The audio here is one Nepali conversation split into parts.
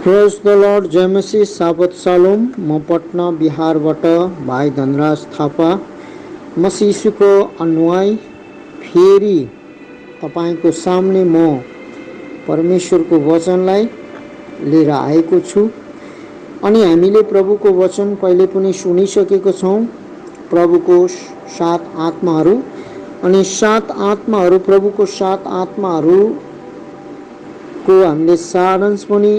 प्रेज द लर्ड, जय मसीह, साबत सालोम। म पटना बिहारबाट भाइ धनराज थापा मसीह यीशुको अनुयायी फेरि तपाईको सामने म परमेश्वरको वचनलाई लिएर आएको छु। अनि हामीले प्रभुको वचन पहिले पनि सुनिसकेको छौँ। प्रभुको 7 आत्माहरू अनि 7 आत्माहरू, प्रभुको 7 आत्माहरूको हामीले सारांश पनि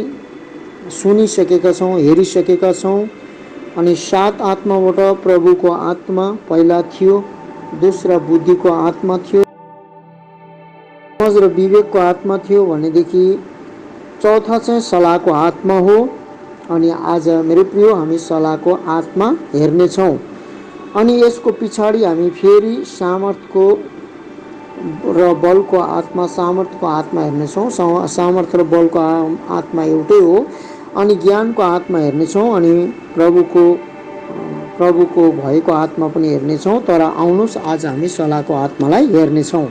सुनिसकेका छौँ, हेरिसकेका छौँ। अनि 7 आत्माबाट प्रभुको आत्मा पहिला थियो, दोस्रो बुद्धिको आत्मा थियो, समझ र विवेकको आत्मा थियो भनेदेखि चौथा चाहिँ सल्लाहको आत्मा हो। अनि आज मेरो प्रिय हामी सल्लाहको आत्मा हेर्नेछौँ। अनि यसको पछाडि हामी फेरि सामर्थको र बलको आत्मा, सामर्थको आत्मा हेर्नेछौँ। सामर्थ र बलको आत्मा एउटै हो। अनि ज्ञानको आत्मा हेर्नेछौँ अनि प्रभुको भएको आत्मा पनि हेर्नेछौँ। तर आउनुहोस् आज हामी सल्लाहको आत्मालाई हेर्नेछौँ।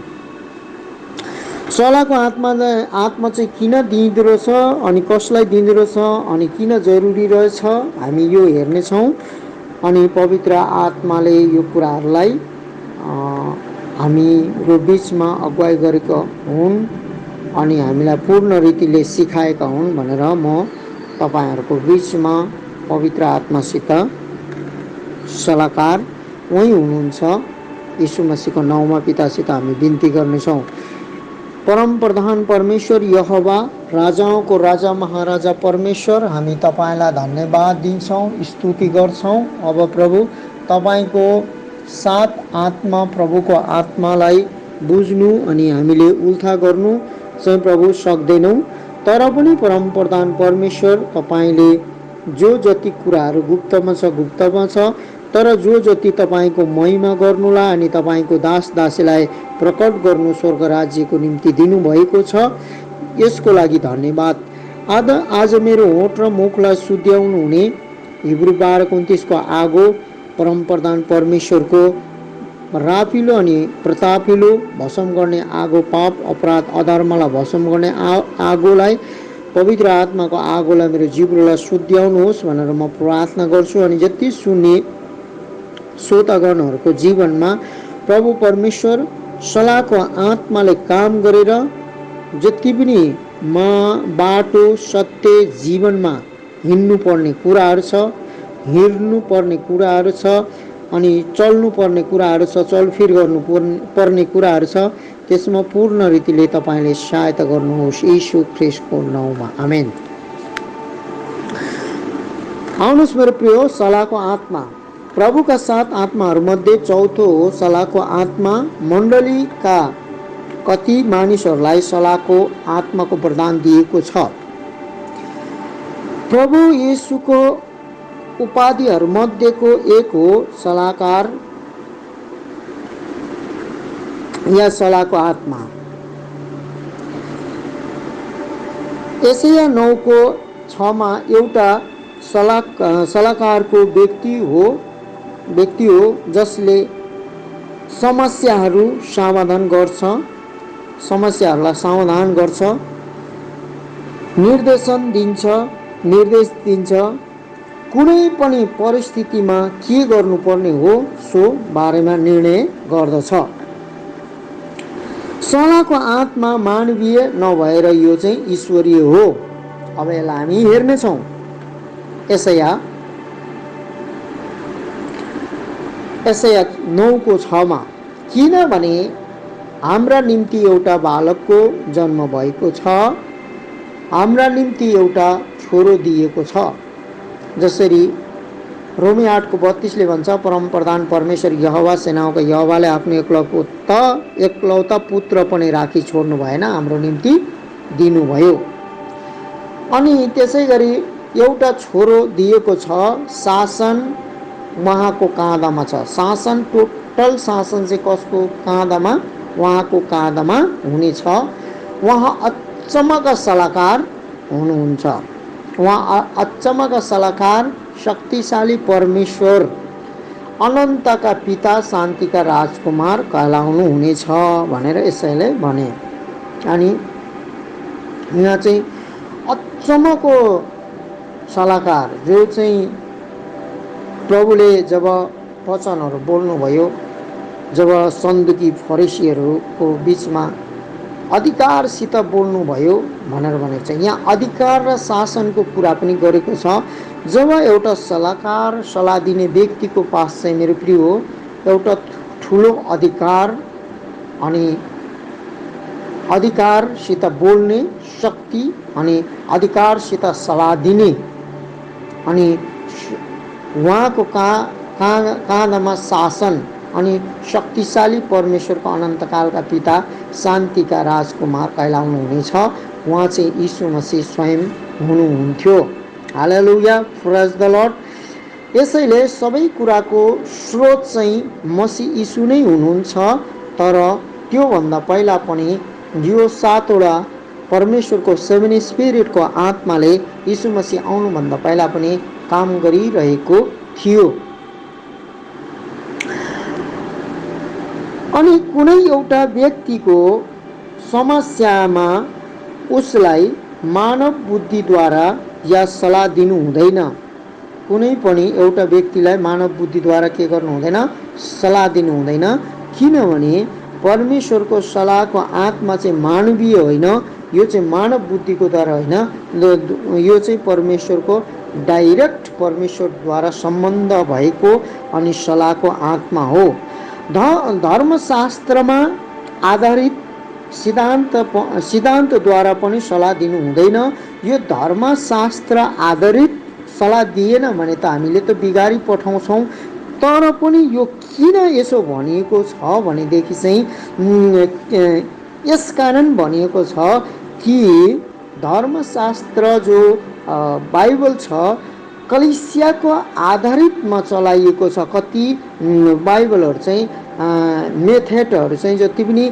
सल्लाहको आत्मा चाहिँ किन दिइँदो रहेछ अनि कसलाई दिइँदो रहेछ अनि किन जरुरी रहेछ हामी यो हेर्नेछौँ। अनि पवित्र आत्माले यो कुराहरूलाई हाम्रो बिचमा अगुवाई गरेका हुन् अनि हामीलाई पूर्ण रीतिले सिकाएका हुन् भनेर म तपाईहरुको बिचमा पवित्र आत्मासित सल्लाहकार उही हुनुहुन्छ यीशु मसीहको नाउँमा पितासित हामी बिन्ती गर्नेछौँ। परम प्रधान परमेश्वर यहोवा, राजाओंको राजा महाराजा परमेश्वर, हामी तपाईलाई धन्यवाद दिन्छौँ, स्तुति गर्छौँ। अब प्रभु तपाईको 7 आत्मा, प्रभुको आत्मालाई बुझ्नु अनि हामीले उल्था गर्नु चाहिँ प्रभु सक्दैनौँ। तर पनि परम प्रधान परमेश्वर तपाईले जो जति कुराहरू गुप्तमा छ, तर जो जति तपाईको महिमा गर्नुलाई अनि तपाईको दास दासीलाई प्रकट गर्नु स्वर्ग राज्यको निम्ति दिनुभएको छ, यसको लागि धन्यवाद। आज मेरो होठ र मुखलाई शुद्ध्याउनु हुने हिब्रू 12:29 को आगो, परम प्रधान परमेश्वरको रापिलो अनि प्रतापिलो भस्म गर्ने आगो, पाप अपराध अधर्मलाई भस्म गर्ने आगोलाई, पवित्र आत्माको आगोलाई मेरो जिब्रोलाई शुद्ध्याउनुहोस् भनेर म प्रार्थना गर्छु। अनि जति सुन्ने श्रोतागणहरूको जीवनमा प्रभु परमेश्वर सल्लाहको आत्माले काम गरेर जति पनि बाटो, सत्य, जीवनमा हिँड्नुपर्ने कुराहरू छ, हिँड्नुपर्ने कुराहरू छ अनि चल्नुपर्ने कुराहरू छ, चलफिर गर्नुपर्ने कुराहरू छ, त्यसमा पूर्ण रीतिले तपाईले सहायता गर्नुहोस् यीशु ख्रीष्टको नाउँमा, आमेन। आउनुहोस् मेरो प्रिय, सल्लाहको आत्मा प्रभुका 7 आत्माहरूमध्ये चौथो हो सल्लाहको आत्मा। मण्डलीका कति मानिसहरूलाई सल्लाहको आत्माको वरदान दिएको छ। प्रभु येशूको उपाधिहरूमध्येको एक हो सल्लाहकार या सल्लाहको आत्मा। एसाया 9:6 मा एउटा सल्लाहकारको व्यक्ति हो जसले समस्याहरूलाई समाधान गर्छ, निर्देश दिन्छ, कुनै पनि परिस्थितिमा के गर्नुपर्ने हो सो बारेमा निर्णय गर्दछ। सल्लाहको आत्मा मानवीय नभएर यो चाहिँ ईश्वरीय हो। अब यसलाई हामी हेर्नेछौँ। एसाया 9:6 मा, किनभने हाम्रा निम्ति एउटा बालकको जन्म भएको छ, हाम्रा निम्ति एउटा छोरो दिएको छ। जसरी रोमी 8:32 ले भन्छ, परम प्रधान परमेश्वर यहोवा, सेनाको यहोवाले आफ्नो एकलौता पुत्र पनि राखी छोड्नु भएन, हाम्रो निम्ति दिनुभयो। अनि त्यसै गरी एउटा छोरो दिएको छ, शासन उहाँको काँधमा छ। शासन, टोटल शासन चाहिँ कसको काँधमा? उहाँको काँधमा हुनेछ। उहाँ अचम्मका सल्लाहकार हुनुहुन्छ। उहाँ अचम्मका सल्लाहकार, शक्तिशाली परमेश्वर, अनन्तका पिता, शान्तिका राजकुमार कहलाउनु हुनेछ भनेर यसैले भने। अनि यहाँ चाहिँ अचम्मको सल्लाहकार जो चाहिँ प्रभुले जब वचनहरू बोल्नुभयो, जब सन्दुकी फरिसीहरूको बिचमा अधिकारसित बोल्नुभयो भनेर भनेको छ। यहाँ अधिकार र शासनको कुरा पनि गरेको छ। जब एउटा सल्लाहकार सल्लाह दिने व्यक्तिको पास चाहिँ मेरो प्रिय हो एउटा ठुलो अधिकार अनि अधिकारसित बोल्ने शक्ति अनि अधिकारसित सल्लाह दिने अनि उहाँको काँधमा शासन अनि शक्तिशाली परमेश्वरको अनन्तकालका पिता शान्तिका राजकुमार कहलाउनु हुनेछ। उहाँ चाहिँ यीशु मसीह स्वयं हुनुहुन्थ्यो। हालेलुया, प्रेज द लर्ड। यसैले सबै कुराको स्रोत चाहिँ मसीह यीशु नै हुनुहुन्छ। तर त्योभन्दा पहिला पनि यो 7वटा परमेश्वरको 7 स्पिरिटको आत्माले यीशु मसीह आउनुभन्दा पहिला पनि काम गरिरहेको थियो। अनि कुनै एउटा व्यक्तिको समस्यामा उसलाई मानव बुद्धिद्वारा या सल्लाह दिनु हुँदैन। कुनै पनि एउटा व्यक्तिलाई मानव बुद्धिद्वारा के गर्नु हुँदैन? सल्लाह दिनु हुँदैन। किनभने परमेश्वरको सल्लाहको आत्मा चाहिँ मानवीय होइन, यो चाहिँ मानव बुद्धिको द्वारा होइन, यो चाहिँ परमेश्वरको डाइरेक्ट परमेश्वरद्वारा सम्बन्ध भएको अनि सल्लाहको आत्मा हो। धर्मशास्त्रमा आधारित सिद्धान्तद्वारा पनि सल्लाह दिनु हुँदैन। यो धर्मशास्त्र आधारित सल्लाह दिएन भने त हामीले त बिगारी पठाउँछौँ। तर पनि यो किन यसो भनिएको छ भनेदेखि चाहिँ यसकारण भनिएको छ कि धर्मशास्त्र जो बाइबल छ कलिसियाको आधारितमा चलाइएको छ। कति बाइबलहरू चाहिँ मेथडहरू चाहिँ जति पनि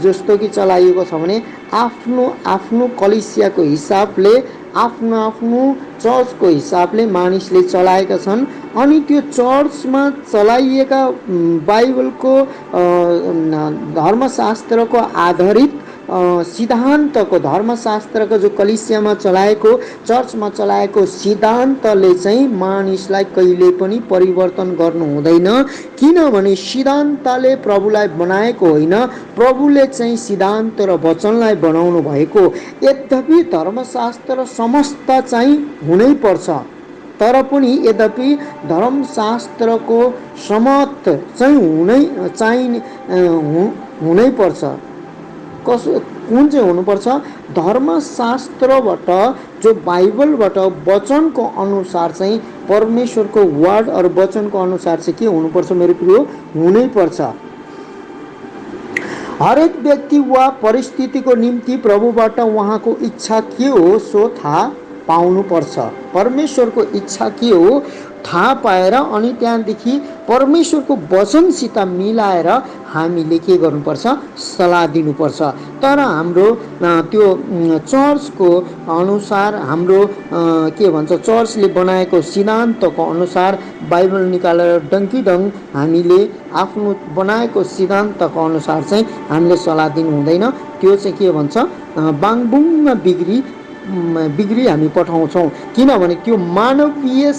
जस्तो कि चलाइएको छ भने आफ्नो आफ्नो कलिसियाको हिसाबले आफ्नो आफ्नो चर्चको हिसाबले मानिसले चलाएका छन्। अनि त्यो चर्चमा चलाइएका बाइबलको धर्मशास्त्रको आधारित सिद्धान्तको धर्मशास्त्रको जो कलिसियामा चलाएको चर्चमा चलाएको सिद्धान्तले चाहिँ मानिसलाई कहिले पनि परिवर्तन गर्नु हुँदैन। किनभने सिद्धान्तले प्रभुलाई बनाएको होइन, प्रभुले चाहिँ सिद्धान्त र वचनलाई बनाउनु भएको। यद्यपि धर्मशास्त्र समस्त चाहिँ हुनैपर्छ, तर पनि यद्यपि धर्मशास्त्रको समत चाहिँ हुनैपर्छ। कुन चाहिँ हुनुपर्छ? धर्मशास्त्रबाट जो बाइबलबाट वचनको अनुसार चाहिँ परमेश्वरको वर्ड और वचनको अनुसार चाहिँ के हुनुपर्छ मेरो प्रिय? हुनैपर्छ। हरेक व्यक्ति वा परिस्थितिको निम्ति प्रभुबाट उहाँको इच्छा के हो सो थाहा पाउनुपर्छ। परमेश्वरको इच्छा के हो थाहा पाएर अनि त्यहाँदेखि परमेश्वरको वचनसित मिलाएर हामीले के गर्नुपर्छ? सल्लाह दिनुपर्छ। तर हाम्रो त्यो चर्चको अनुसार हाम्रो के भन्छ चर्चले बनाएको सिद्धान्तको अनुसार बाइबल निकालेर डङ्कीडङ हामीले आफ्नो बनाएको सिद्धान्तको अनुसार चाहिँ हामीले सल्लाह दिनु हुँदैन। त्यो चाहिँ के भन्छ बाङबुङमा बिग्री हामी पठाउँछौँ। किनभने त्यो मानवीय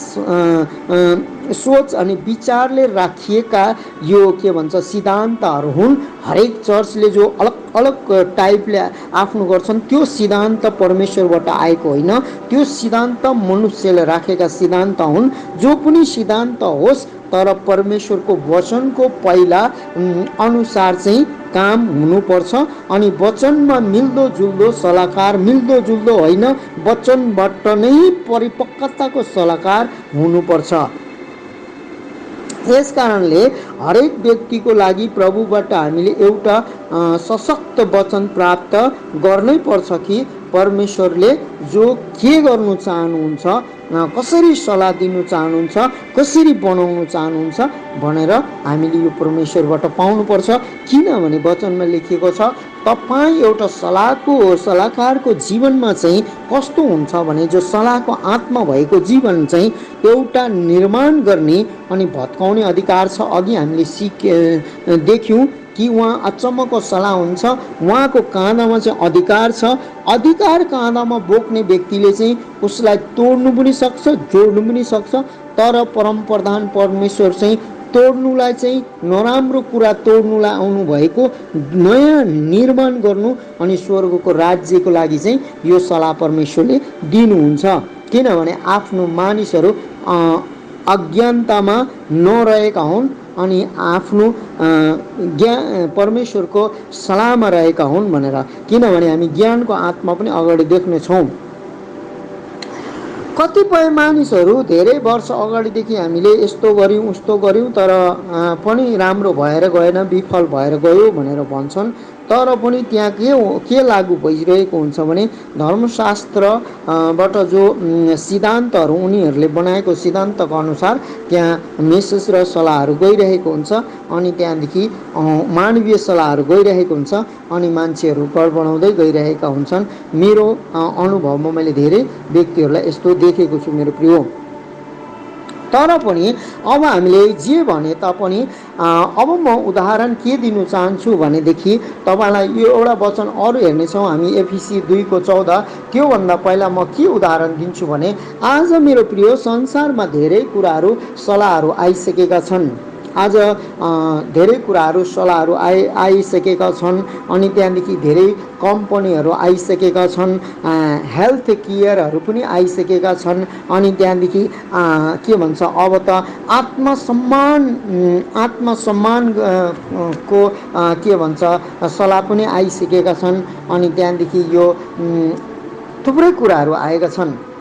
सोच अनि विचारले राखिएका यो के भन्छ सिद्धान्तहरू हुन्। हरेक चर्चले जो अलग अलग टाइपले आफ्नो गर्छन् त्यो सिद्धान्त परमेश्वरबाट आएको होइन, त्यो सिद्धान्त मनुष्यले राखेका सिद्धान्त हुन्। जो पनि सिद्धान्त होस् तर परमेश्वरको वचनको पहिला अनुसार चाहिँ काम हुनुपर्छ। अनि वचनमा मिल्दोजुल्दो सल्लाहकार मिल्दोजुल्दो होइन, वचनबाट नै परिपक्वताको सल्लाहकार हुनुपर्छ। यस कारणले हरेक व्यक्तिको लागि प्रभुबाट हामीले एउटा सशक्त वचन प्राप्त गर्नै पर्छ कि परमेश्वरले जो के गर्नु चाहनुहुन्छ, कसरी सल्लाह दिनु चाहनुहुन्छ, कसरी बनाउनु चाहनुहुन्छ भनेर हामीले यो परमेश्वरबाट पाउनुपर्छ। किनभने वचनमा लेखिएको छ तपाईँ एउटा सल्लाहकारको जीवनमा चाहिँ कस्तो हुन्छ भने जो सल्लाहको आत्मा भएको जीवन चाहिँ एउटा निर्माण गर्ने अनि भत्काउने अधिकार छ। अघि हामीले देख्यौँ कि उहाँ अचम्मको सल्लाह हुन्छ। उहाँको काँधामा चाहिँ अधिकार छ। अधिकार काँधामा बोक्ने व्यक्तिले चाहिँ उसलाई तोड्नु पनि सक्छ, जोड्नु पनि सक्छ। तर परमप्रधान परमेश्वर चाहिँ तोड्नुलाई चाहिँ नराम्रो कुरा तोड्नुलाई आउनुभएको, नयाँ निर्माण गर्नु अनि स्वर्गको राज्यको लागि चाहिँ यो सल्लाह परमेश्वरले दिनुहुन्छ। किनभने आफ्नो मानिसहरू अज्ञानतामा नरहेका हुन् अनि आफ्नो परमेश्वरको सल्लाहमा रहेका हुन् भनेर। किनभने हामी ज्ञानको आत्मा पनि अगाडि देख्नेछौँ। कतिपय मानिसहरू धेरै वर्ष अगाडिदेखि हामीले यस्तो गऱ्यौँ उस्तो गऱ्यौँ तर पनि राम्रो भएर गएन, विफल भएर गयो भनेर भन्छन्। तर पनि त्यहाँ के लागू भइरहेको हुन्छ भने धर्मशास्त्रबाट जो सिद्धान्तहरू उनीहरूले बनाएको सिद्धान्तको अनुसार त्यहाँ मेसेज र सल्लाहहरू गइरहेको हुन्छ। अनि त्यहाँदेखि मानवीय सल्लाहहरू गइरहेको हुन्छ अनि मान्छेहरू गडबडाउँदै गइरहेका हुन्छन्। मेरो अनुभवमा मैले धेरै व्यक्तिहरूलाई यस्तो देखेको छु मेरो प्रिय। तर पनि अब हामीले जे भने तापनि अब म उदाहरण के दिनु चाहन्छु भनेदेखि तपाईँलाई यो एउटा वचन अरू हेर्नेछौँ हामी, एफिसी 2:14। त्योभन्दा पहिला म के उदाहरण दिन्छु भने आज मेरो प्रिय संसारमा धेरै कुराहरू सल्लाहहरू आइसकेका छन्। आज धेरै कुराहरू सल्लाहहरू आइसकेका छन्। अनि त्यहाँदेखि धेरै कम्पनीहरू आइसकेका छन्, हेल्थ केयरहरू पनि आइसकेका छन्। अनि त्यहाँदेखि के भन्छ अब त आत्मसम्मान को के भन्छ सल्लाह पनि आइसकेका छन्। अनि त्यहाँदेखि यो थुप्रै कुराहरू आएका छन्।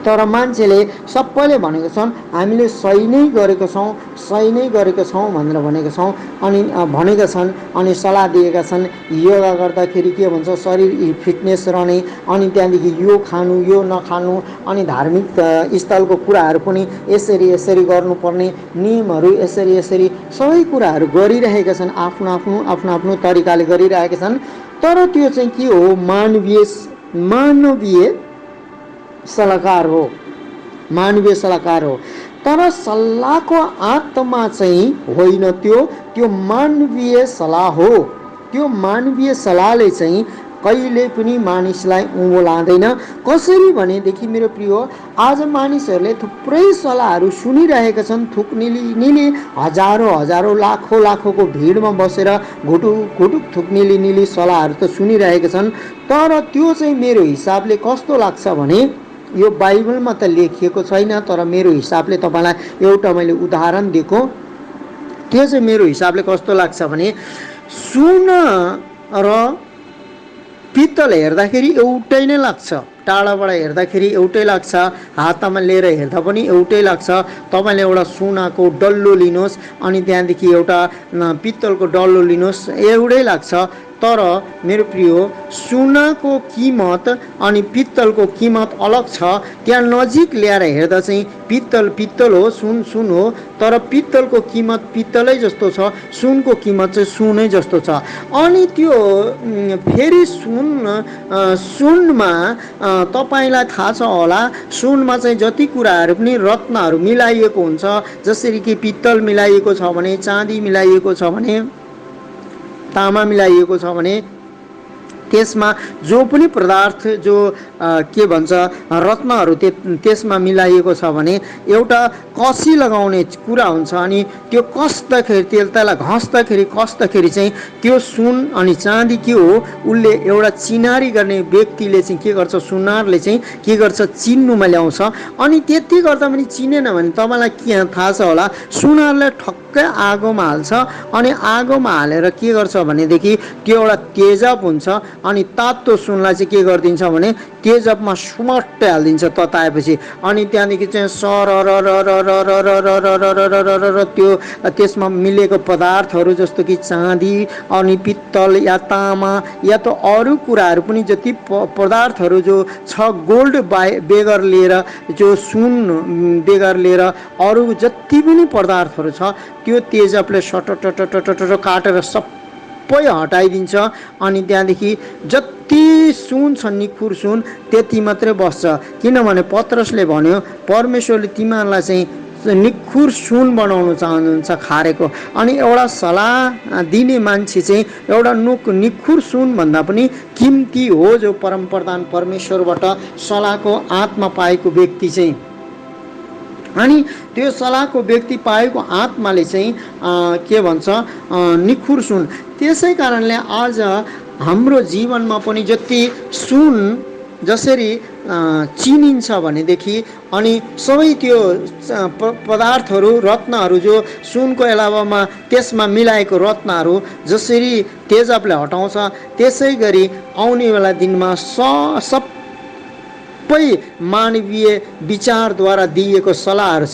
तर मान्छेले सबैले भनेको छन् हामीले सही नै गरेको छौँ, सही नै गरेको छौँ भनेर भनेका छौँ अनि भनेका छन्। अनि सल्लाह दिएका छन् योगा गर्दाखेरि के भन्छ शरीर फिटनेस रहने, अनि त्यहाँदेखि यो खानु यो नखानु, अनि धार्मिक स्थलको कुराहरू पनि यसरी यसरी गर्नुपर्ने, नियमहरू यसरी यसरी सबै कुराहरू गरिरहेका छन्। आफ्नो आफ्नो आफ्नो आफ्नो तरिकाले गरिरहेका छन्। तर त्यो चाहिँ के हो? मानवीय सल्लाहकार हो, मानवीय सल्लाहकार हो। तर सल्लाहको आत्मा चाहिँ होइन, त्यो मानवीय सल्लाह हो। त्यो मानवीय सल्लाहले चाहिँ कहिले पनि मानिसलाई उँभो लाँदैन। कसरी भनेदेखि मेरो प्रिय आज मानिसहरूले थुप्रै सल्लाहहरू सुनिरहेका छन्। थुक्नेली हजारौँ लाखौँको भिडमा बसेर घुटुक थुक्नेली सल्लाहहरू त सुनिरहेका छन्। तर त्यो चाहिँ मेरो हिसाबले कस्तो लाग्छ भने यो बाइबलमा त लेखिएको छैन, तर मेरो हिसाबले तपाईँलाई एउटा मैले उदाहरण दिएको। त्यो चाहिँ मेरो हिसाबले कस्तो लाग्छ भने सुन र पित्तल हेर्दाखेरि एउटै नै लाग्छ, टाढाबाट हेर्दाखेरि एउटै लाग्छ, हातमा लिएर हेर्दा पनि एउटै लाग्छ। तपाईँले एउटा सुनाको डल्लो लिनुहोस् अनि त्यहाँदेखि एउटा पित्तलको डल्लो लिनुहोस्, एउटै लाग्छ। तर मेरो प्रिय सुनको कीमत अनि पित्तलको कीमत अलग छ। त्यहाँ नजिक ल्याएर हेर्दा चाहिँ पित्तल हो, सुन हो, तर पित्तलको कीमत पित्तलै जस्तो छ, सुनको कीमत चाहिँ सुनै जस्तो छ। अनि त्यो फेरि सुनमा तपाईँलाई थाहा छ होला, सुनमा चाहिँ जति कुराहरू पनि रत्नहरू मिलाइएको हुन्छ, जसरी कि पित्तल मिलाइएको छ भने, चाँदी मिलाइएको छ भने, तामा मिलाइएको छ भने, त्यसमा जो पनि पदार्थ जो के भन्छ रत्नहरू त्यसमा मिलाइएको छ भने एउटा कसी लगाउने कुरा हुन्छ। अनि त्यो कसदाखेरि त्यसलाई घस्दाखेरि चाहिँ त्यो सुन अनि चाँदी के हो, उसले एउटा चिनारी गर्ने व्यक्तिले चाहिँ के गर्छ, सुनारले चाहिँ के गर्छ, चिन्नुमा ल्याउँछ। अनि त्यति गर्दा पनि चिनेन भने तपाईँलाई के थाहा छ होला, सुनारले ठक्कै आगोमा हाल्छ। अनि आगोमा हालेर के गर्छ भनेदेखि त्यो एउटा तेजप हुन्छ। अनि तातो सुनलाई चाहिँ के गरिदिन्छ भने तेजपमा सुमट्टै हालिदिन्छ तताएपछि। अनि त्यहाँदेखि चाहिँ त्यो त्यसमा मिलेको पदार्थहरू जस्तो कि चाँदी अनि पित्तल या तामा या त अरू कुराहरू पनि जति पदार्थहरू जो छ, गोल्ड बेगर लिएर जो सुन बेगर लिएर अरू जति पनि पदार्थहरू छ त्यो तेजपले सटटटटटट काटेर सबै हटाइदिन्छ। अनि त्यहाँदेखि जति सुन छ निखुर सुन त्यति मात्रै बस्छ। किनभने पत्रसले भन्यो परमेश्वरले तिमीहरूलाई चाहिँ निखुर सुन बनाउन चाहनुहुन्छ खारेको। अनि एउटा सल्लाह दिने मान्छे चाहिँ एउटा निखुर सुन भन्दा पनि किम्ती हो, जो परम प्रधान परमेश्वरबाट सल्लाहको आत्मा पाएको व्यक्ति चाहिँ। अनि त्यो सल्लाहको व्यक्ति पाएको आत्माले चाहिँ के भन्छ, निखुर सुन। त्यसै कारणले आज हाम्रो जीवनमा पनि जति सुन जसरी चिनिन्छ भनेदेखि, अनि सबै त्यो पदार्थहरू रत्नहरू जो सुनको अलावामा त्यसमा मिलाएको रत्नहरू जसरी तेजाबले हटाउँछ, त्यसै गरी आउने बेला दिनमा सबै मानवीय विचारद्वारा दिएको सल्लाहहरू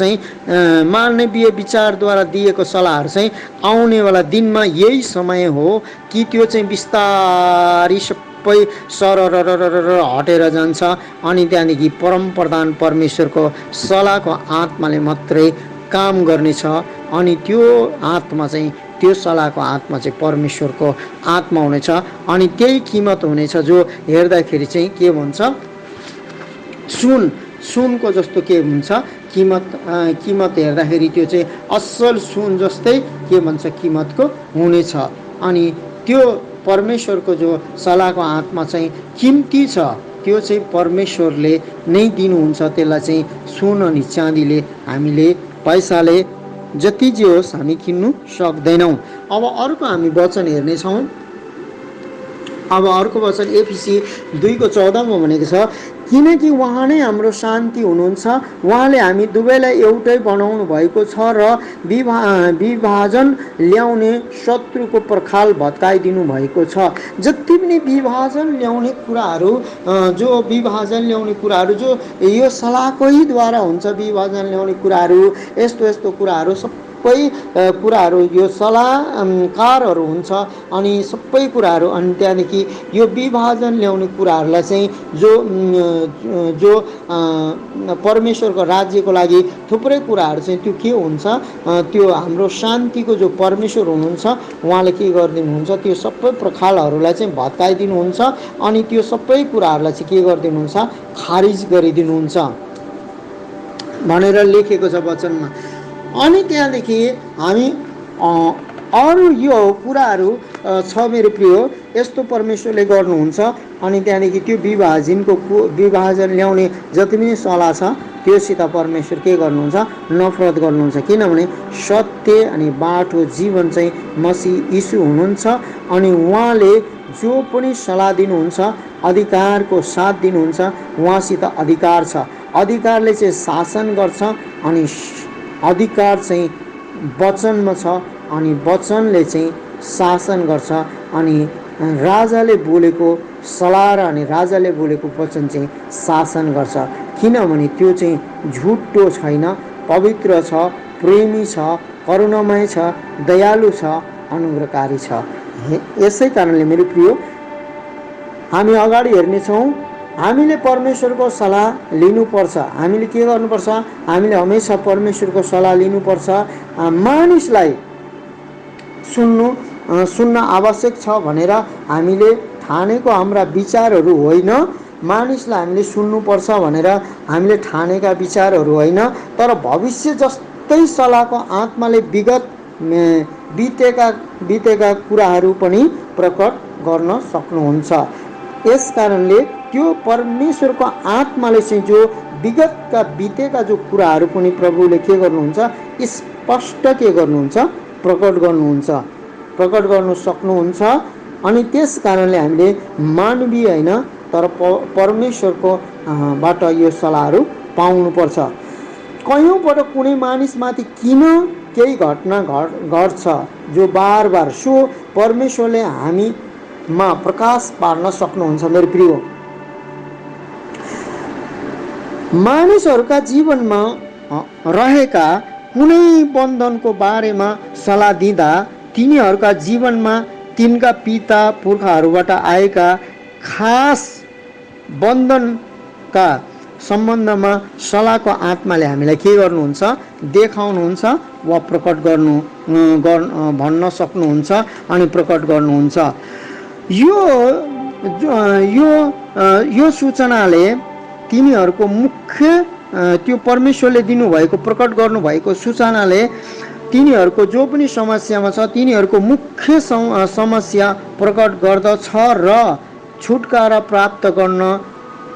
चाहिँ आउनेवाला दिनमा यही समय हो कि त्यो चाहिँ बिस्तारै सबै सरर हटेर जान्छ। अनि त्यहाँदेखि परम प्रधान परमेश्वरको सल्लाहको आत्माले मात्रै काम गर्नेछ। अनि त्यो आत्मा चाहिँ, त्यो सल्लाहको आत्मा चाहिँ परमेश्वरको आत्मा हुनेछ। अनि त्यही किमत हुनेछ जो हेर्दाखेरि चाहिँ के भन्छ, सुनको जस्तो के हुन्छ किमत हेर्दाखेरि त्यो चाहिँ असल सुन जस्तै के भन्छ किमतको हुनेछ। अनि त्यो परमेश्वरको जो सल्लाहको आत्मा चाहिँ किम्ती छ, त्यो चाहिँ परमेश्वरले नै दिनुहुन्छ। त्यसलाई चाहिँ सुन अनि चाँदीले, हामीले पैसाले जति जे होस् हामी किन्नु सक्दैनौँ। अब अर्को हामी वचन हेर्नेछौँ। अब अर्को वचन एफिसी 2:14 भनेको छ, किनकि उहाँ नै हाम्रो शान्ति हुनुहुन्छ, उहाँले हामी दुवैलाई एउटै बनाउनु भएको छ र विभाजन ल्याउने शत्रुको पर्खाल भत्काइदिनु भएको छ। जति पनि विभाजन ल्याउने कुराहरू जो यो सल्लाहकैद्वारा हुन्छ, विभाजन ल्याउने कुराहरू, यस्तो कुराहरू सबै कुराहरू यो सल्लाहकारहरू हुन्छ। अनि सबै कुराहरू, अनि त्यहाँदेखि यो विभाजन ल्याउने कुराहरूलाई चाहिँ जो परमेश्वरको राज्यको लागि थुप्रै कुराहरू चाहिँ त्यो के हुन्छ, त्यो हाम्रो शान्तिको जो परमेश्वर हुनुहुन्छ उहाँले के गरिदिनुहुन्छ, त्यो सबै पर्खालहरूलाई चाहिँ भत्काइदिनुहुन्छ। अनि त्यो सबै कुराहरूलाई चाहिँ के गरिदिनुहुन्छ, खारिज गरिदिनुहुन्छ भनेर लेखेको छ वचनमा। अनि त्यहाँदेखि हामी अरू यो कुराहरू छ मेरो प्रिय, यस्तो परमेश्वरले गर्नुहुन्छ। अनि त्यहाँदेखि त्यो विभाजन ल्याउने जति पनि सल्लाह छ त्योसित परमेश्वर के गर्नुहुन्छ, नफरत गर्नुहुन्छ। किनभने सत्य अनि बाटो जीवन चाहिँ मसीह यीशु हुनुहुन्छ। अनि उहाँले जो पनि सल्लाह दिनुहुन्छ, अधिकारको साथ दिनुहुन्छ, उहाँसित अधिकार छ। अधिकारले चाहिँ शासन गर्छ, अनि अधिकार चाहिँ वचनमा छ, अनि वचनले चाहिँ शासन गर्छ। अनि राजाले बोलेको सल्लाह र अनि राजाले बोलेको वचन चाहिँ शासन गर्छ। किनभने त्यो चाहिँ झुटो छैन, पवित्र छ, प्रेमी छ, करुणामय छ, दयालु छ, अनुग्रहकारी छ। यसै कारणले मेरो प्रिय, हामी अगाडि हेर्नेछौँ। हामीले परमेश्वरको सल्लाह लिनुपर्छ। हामीले के गर्नुपर्छ, हामीले हमेसा परमेश्वरको सल्लाह लिनुपर्छ। मानिसलाई सुन्न आवश्यक छ भनेर हामीले ठानेको हाम्रा विचारहरू होइन, मानिसलाई हामीले सुन्नुपर्छ भनेर हामीले ठानेका विचारहरू होइन, तर भविष्य जस्तै सल्लाहको आत्माले बितेका कुराहरू पनि प्रकट गर्न सक्नुहुन्छ। यस कारणले त्यो परमेश्वरको आत्माले चाहिँ जो विगतका बितेका जो कुराहरू पनि प्रभुले के गर्नुहुन्छ, स्पष्ट के गर्नुहुन्छ, प्रकट गर्नु सक्नुहुन्छ। अनि त्यस कारणले हामीले मानवीय होइन तर परमेश्वरको बाट यो सल्लाहहरू पाउनुपर्छ। कयौँपल्ट कुनै मानिसमाथि किन केही घटना घट्छ जो बार सो परमेश्वरले हामीमा प्रकाश पार्न सक्नुहुन्छ। मेरो प्रिय, मानिसहरूका जीवनमा रहेका कुनै बन्धनको बारेमा सल्लाह दिँदा तिनीहरूका जीवनमा तिनका पिता पुर्खाहरूबाट आएका खास बन्धनका सम्बन्धमा सल्लाहको आत्माले हामीलाई के गर्नुहुन्छ, देखाउनुहुन्छ वा प्रकट भन्न सक्नुहुन्छ अनि प्रकट गर्नुहुन्छ। यो सूचनाले तिनीहरूको मुख्य त्यो परमेश्वरले दिनुभएको प्रकट गर्नुभएको सूचनाले तिनीहरूको जो पनि समस्यामा छ तिनीहरूको मुख्य समस्या प्रकट गर्दछ र छुटकारा प्राप्त गर्न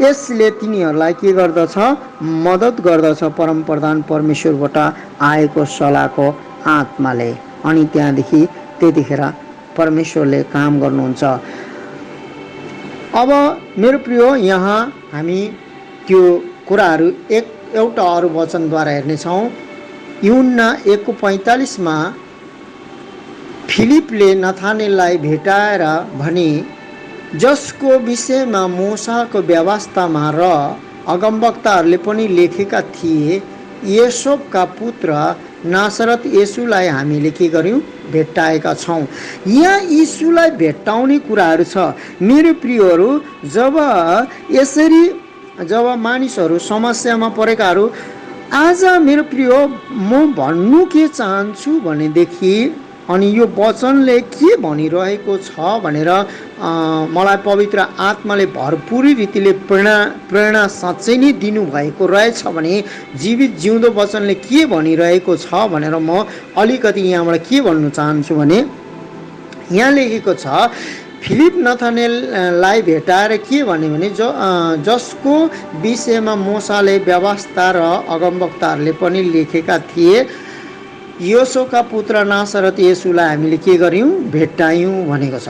यसले तिनीहरूलाई के गर्दछ, मद्दत गर्दछ परमप्रधान परमेश्वरबाट आएको सल्लाहको आत्माले। अनि त्यहाँदेखि त्यतिखेर परमेश्वरले काम गर्नुहुन्छ। अब मेरो प्रिय, यहाँ हामी त्यो कुराहरू एउटा अरू वचनद्वारा हेर्नेछौँ। यूहन्ना 1:45 फिलिपले नथानेललाई भेटाएर भने, जसको विषयमा मूसाको व्यवस्थामा र अगमवक्ताहरूले पनि लेखेका थिए, योसेफका पुत्र नासरत येशूलाई हामीले के गर्यौँ, भेट्टाएका छौँ। यहाँ यीशुलाई भेट्टाउने कुराहरू छ। मेरो प्रियहरू, जब मानिसहरू समस्यामा परेकाहरू, आज मेरो प्रिय म भन्नु के चाहन्छु भनेदेखि, अनि यो वचनले के भनिरहेको छ भनेर मलाई पवित्र आत्माले भरपुरी रीतिले प्रेरणा साँच्चै नै दिनुभएको रहेछ भने जीवित जिउँदो वचनले के भनिरहेको छ भनेर म अलिकति यहाँबाट के भन्नु चाहन्छु भने, यहाँ लेखेको छ फिलिप नथानेललाई भेटाएर के भन्यो भने, जसको विषयमा मूसाले व्यवस्था र अगमवक्ताहरूले पनि लेखेका थिए, योसेफका पुत्र नासरत येशूलाई हामीले के गर्यौँ, भेट्टायौँ भनेको छ।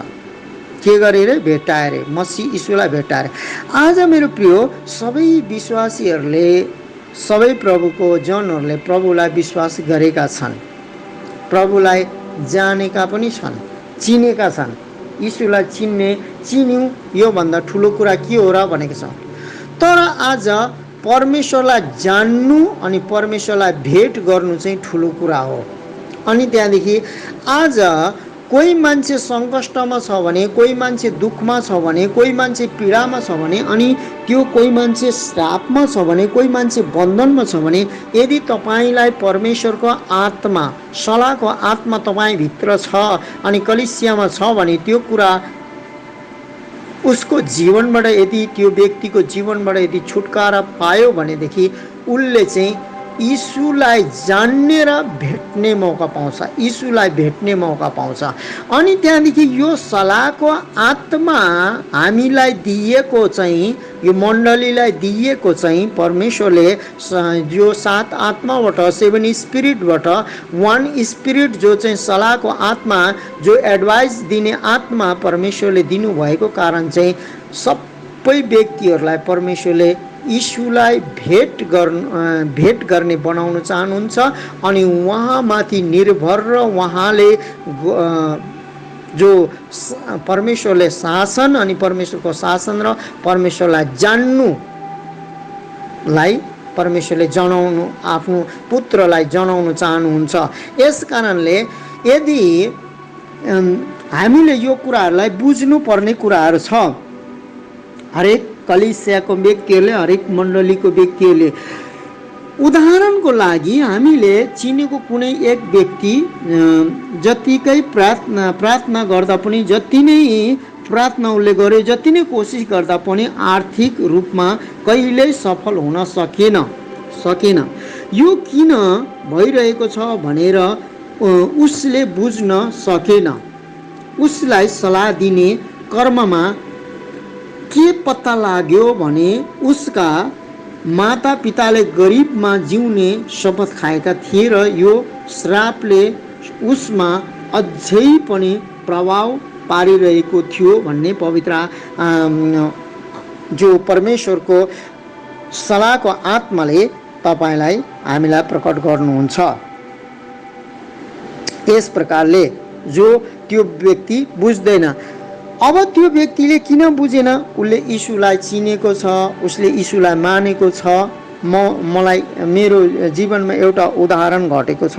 के गरे रे, भेट्टाए रे, मसीह यीशुलाई भेट्टाए। आज मेरो प्रिय सबै विश्वासीहरूले, सबै प्रभुको जनहरूले प्रभुलाई विश्वास गरेका छन्, प्रभुलाई जानेका पनि छन्, चिनेका छन्। यीशुलाई चिन्यौँ, योभन्दा ठुलो कुरा के हो र भनेको छ। तर आज परमेश्वरलाई जान्नु अनि परमेश्वरलाई भेट गर्नु चाहिँ ठुलो कुरा हो। अनि त्यहाँदेखि आज कोही मान्छे सङ्कष्टमा छ भने, कोही मान्छे दुःखमा छ भने, कोही मान्छे पीडामा छ भने, अनि त्यो कोही मान्छे श्रापमा छ भने, कोही मान्छे बन्धनमा छ भने, यदि तपाईँलाई परमेश्वरको आत्मा, सल्लाहको आत्मा तपाईँभित्र छ अनि कलिसियामा छ भने, त्यो कुरा उसको जीवनबाट, यदि त्यो व्यक्तिको जीवनबाट यदि छुटकारा पायो भनेदेखि उसले चाहिँ यीशुलाई जान्ने र भेट्ने मौका पाउँछ, यीशुलाई भेट्ने मौका पाउँछ। अनि त्यहाँदेखि यो सल्लाहको आत्मा हामीलाई दिएको चाहिँ, यो मण्डलीलाई दिएको चाहिँ परमेश्वरले जो 7 आत्माबाट, 7 स्पिरिटबाट 1 स्पिरिट जो चाहिँ सल्लाहको आत्मा, जो एडभाइस दिने आत्मा परमेश्वरले दिनुभएको कारण चाहिँ सबै व्यक्तिहरूलाई परमेश्वरले यीशुलाई भेट गर्ने बनाउन चाहनुहुन्छ। अनि उहाँमाथि निर्भर र उहाँले जो परमेश्वरले शासन अनि परमेश्वरको शासन र परमेश्वरलाई जान्नुलाई परमेश्वरले जनाउनु, आफ्नो पुत्रलाई जनाउन चाहनुहुन्छ। यस कारणले यदि हामीले यो कुराहरूलाई बुझ्नुपर्ने कुराहरू छ, हरेक कलिसियाको व्यक्तिहरूले, हरेक मण्डलीको व्यक्तिहरूले। उदाहरणको लागि हामीले चिनेको कुनै एक व्यक्ति जतिकै प्रार्थना गर्दा पनि, जति नै प्रार्थना उसले गर्यो, जति नै कोसिस गर्दा पनि आर्थिक रूपमा कहिल्यै सफल हुन सकेन। यो किन भइरहेको छ भनेर उसले बुझ्न सकेन। उसलाई सल्लाह दिने कर्ममा के पत्ता लाग्यो भने उसका माता पिताले गरिबमा जिउने शपथ खाएका थिए र यो श्रापले उसमा अझै पनि प्रभाव पारिरहेको थियो भन्ने पवित्र जो परमेश्वरको सल्लाहको आत्माले तपाईलाई हामीलाई प्रकट गर्नुहुन्छ। यस प्रकारले जो त्यो व्यक्ति बुझ्दैन। अब त्यो व्यक्तिले किन बुझेन? उसले यीशुलाई चिनेको छ, उसले यीशुलाई मानेको छ। मलाई मेरो जीवनमा एउटा उदाहरण घटेको छ।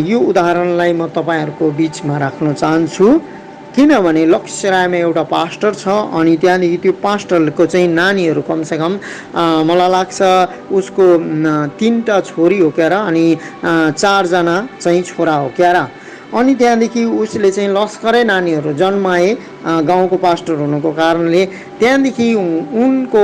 यो उदाहरणलाई म तपाईहरुको बीचमा राख्न चाहन्छु। किनभने लक्ष्यरायमा एउटा पास्टर छ अनि त्यहाँदेखि त्यो पास्टरको चाहिँ नानीहरू कमसेकम मलाई लाग्छ उसको 3टा छोरी हो क्यारा अनि 4 जना चाहिँ छोरा हो क्यारा। अनि त्यहाँदेखि उसले चाहिँ लस्करै नानीहरू जन्माए गाउँको पास्टर हुनुको कारणले। त्यहाँदेखि उनको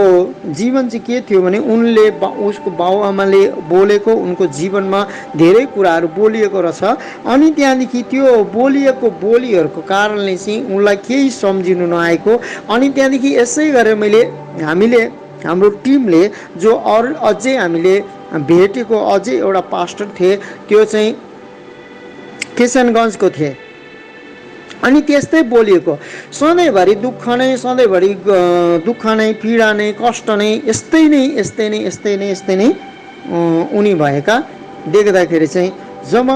जीवन चाहिँ के थियो भने उनले उसको बाउआमाले बोलेको उनको जीवनमा धेरै कुराहरू बोलिएको रहेछ। अनि त्यहाँदेखि त्यो बोलिएको बोलीहरूको कारणले चाहिँ उनलाई केही सम्झिनु नआएको। अनि त्यहाँदेखि यसै गरेर हामीले हाम्रो टिमले जो अझै हामीले भेटेको अझै एउटा पास्टर थिए, त्यो चाहिँ किशनगञ्जको थिए। अनि त्यस्तै बोलिएको सधैँभरि दुःख नै पीडा नै कष्ट नै यस्तै नै उनी भएका देख्दाखेरि चाहिँ जब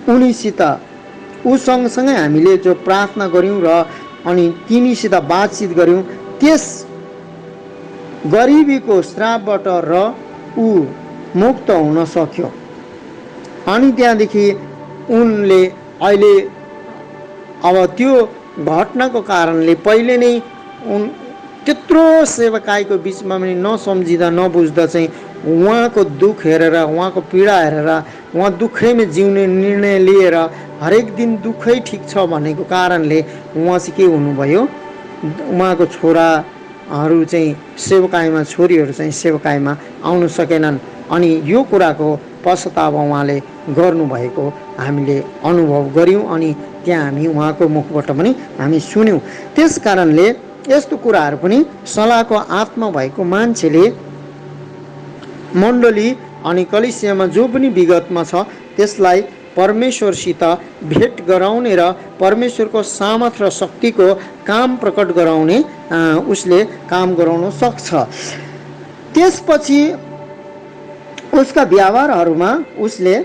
उनीसित ऊ सँगसँगै हामीले जो प्रार्थना गऱ्यौँ र अनि तिनीसित बातचित गऱ्यौँ, त्यस गरिबीको श्रापबाट र ऊ मुक्त हुन सक्यो। अनि त्यहाँदेखि उनले अहिले अब त्यो घटनाको कारणले पहिले नै त्यत्रो सेवकाईको बिचमा पनि नसम्झिँदा नबुझ्दा चाहिँ उहाँको दुःख हेरेर उहाँको पीडा हेरेर उहाँ दुःखैमा जिउने निर्णय लिएर हरेक दिन दुःखै ठिक छ भनेको कारणले उहाँ चाहिँ के हुनुभयो, उहाँको छोराहरू चाहिँ सेवकाईमा, छोरीहरू चाहिँ सेवकाईमा आउन सकेनन्। अनि यो कुराको पश्चाताप उहाँले गर्नुभएको हामीले अनुभव गऱ्यौँ। अनि त्यहाँ हामी उहाँको मुखबाट पनि हामी सुन्यौँ। त्यस कारणले यस्तो कुराहरू पनि सल्लाहको आत्मा भएको मान्छेले मण्डली अनि कलिसियामा जो पनि विगतमा छ त्यसलाई परमेश्वरसित भेट गराउने र परमेश्वरको सामर्थ र शक्तिको काम प्रकट गराउने उसले काम गराउन सक्छ। त्यसपछि उसका व्यवहारहरूमा उसले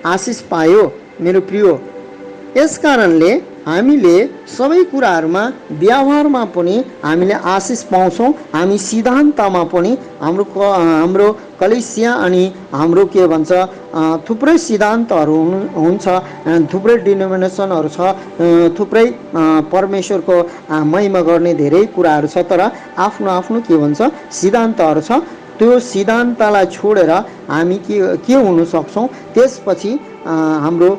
आशिष पायो मेरो प्रिय। यस कारणले हामीले सबै कुराहरूमा व्यवहारमा पनि हामीले आशिष पाउँछौँ। हामी सिद्धान्तमा पनि हाम्रो कलिसिया अनि हाम्रो के भन्छ थुप्रै सिद्धान्तहरू हुन्छ, थुप्रै डिनोमिनेसनहरू छ, थुप्रै परमेश्वरको महिमा गर्ने धेरै कुराहरू छ, तर आफ्नो आफ्नो के भन्छ सिद्धान्तहरू छ। त्यो सिद्धान्तलाई छोडेर हामी के हुन सक्छौँ, त्यसपछि हाम्रो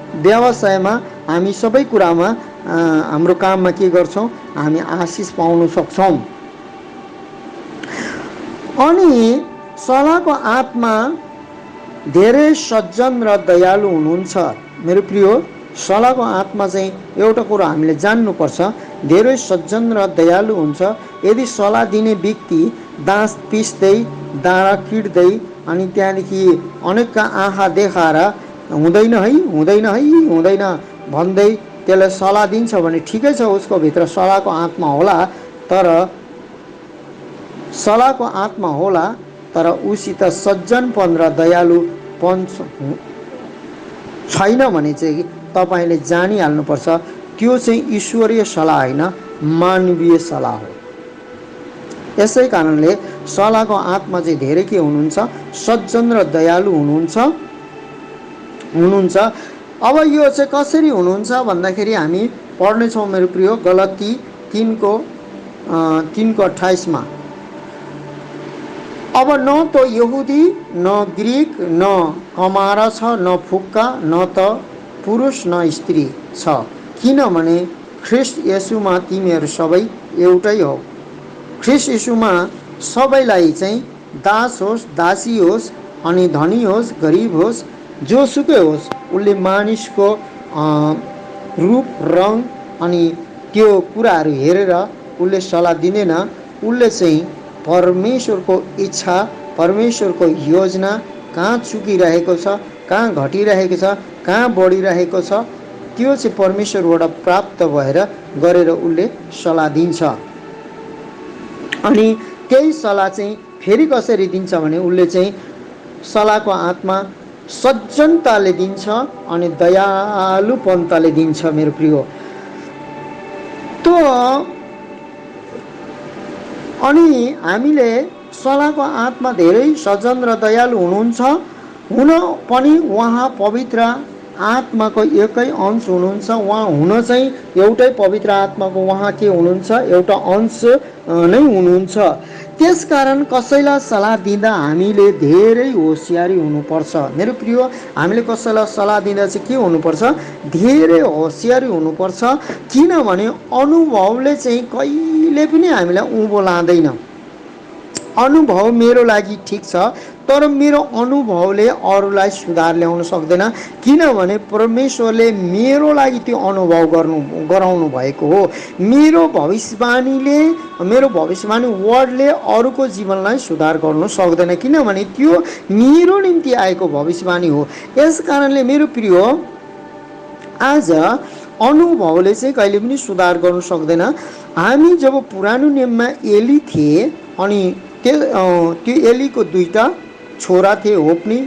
व्यवसायमा हामी सबै कुरामा हाम्रो काममा के गर्छौँ, हामी आशिष पाउन सक्छौँ। अनि सल्लाहको आत्मा धेरै सज्जन र दयालु हुनुहुन्छ मेरो प्रिय। सल्लाहको आत्मा चाहिँ एउटा कुरो हामीले जान्नुपर्छ, धेरै सज्जन र दयालु हुन्छ। यदि सल्लाह दिने व्यक्ति दाँत पिस्दै डाँडा किट्दै अनि त्यहाँदेखि अनेकका आँखा देखाएर हुँदैन भन्दै त्यसलाई सल्लाह दिन्छ भने ठिकै छ, उसको भित्र सल्लाहको आत्मा होला, तर उसित सज्जनपन र दयालुपन छैन भने चाहिँ तपाईँले जानिहाल्नुपर्छ त्यो चाहिँ ईश्वरीय सल्लाह होइन, मानवीय सल्लाह हो। यसै कारणले सल्लाहको आत्मा चाहिँ धेरै के हुनुहुन्छ, सज्जन र दयालु हुनुहुन्छ। अब यो चाहिँ कसरी हुनुहुन्छ भन्दाखेरि हामी पढ्नेछौँ मेरो प्रिय गलती 3:28 अब न त यहुदी न ग्रीक न कमारा छ, न फुक्का, न त पुरुष न स्त्री छ, किनभने ख्रिस्ट येशूमा तिमीहरू सबै एउटै हो। ख्रिस्ट येशूमा सबैलाई चाहिँ दास होस् दासी होस् अनि धनी होस् गरिब होस् जोसुकै होस्, उसले मानिसको रूप रङ अनि त्यो कुराहरू हेरेर उसले सल्लाह दिँदैन। उसले चाहिँ परमेश्वरको इच्छा, परमेश्वरको योजना कहाँ चुकिरहेको छ, कहाँ घटिरहेको छ, कहाँ बढिरहेको छ, त्यो चाहिँ परमेश्वरबाट प्राप्त भएर गरेर उसले सल्लाह दिन्छ। अनि त्यही सल्लाह चाहिँ फेरि कसरी दिन्छ भने उसले चाहिँ सल्लाहको आत्मा सज्जनताले दिन्छ अनि दयालुपनताले दिन्छ मेरो प्रिय। अनि हामीले सल्लाहको आत्मा धेरै सज्जन र दयालु हुनुहुन्छ, हुन पनि उहाँ पवित्र आत्माको एकै अंश हुनुहुन्छ। उहाँ हुन चाहिँ एउटै पवित्र आत्माको उहाँ के हुनुहुन्छ, एउटा अंश नै हुनुहुन्छ। त्यसकारण कसैलाई सल्लाह दिँदा हामीले धेरै होसियारी हुनुपर्छ। मेरो प्रिय, हामीले कसैलाई सल्लाह दिँदा चाहिँ के हुनुपर्छ? धेरै होसियारी हुनुपर्छ। किनभने अनुभवले चाहिँ कहिले पनि हामीलाई उँभो लाँदैन। अनुभव मेरो लागि ठिक छ, तर मेरो अनुभवले अरूलाई सुधार ल्याउन सक्दैन। किनभने परमेश्वरले मेरो लागि त्यो अनुभव गराउनु भएको हो। मेरो भविष्यवाणी वर्डले अरूको जीवनलाई सुधार गर्नु सक्दैन, किनभने त्यो मेरो निम्ति आएको भविष्यवाणी हो। यस कारणले मेरो प्रिय, आज अनुभवले चाहिँ कहिले पनि सुधार गर्नु सक्दैन। हामी जब पुरानो नियममा एली थिए अनि त्यो एलीको दुईटा छोरा थिए, होप्नी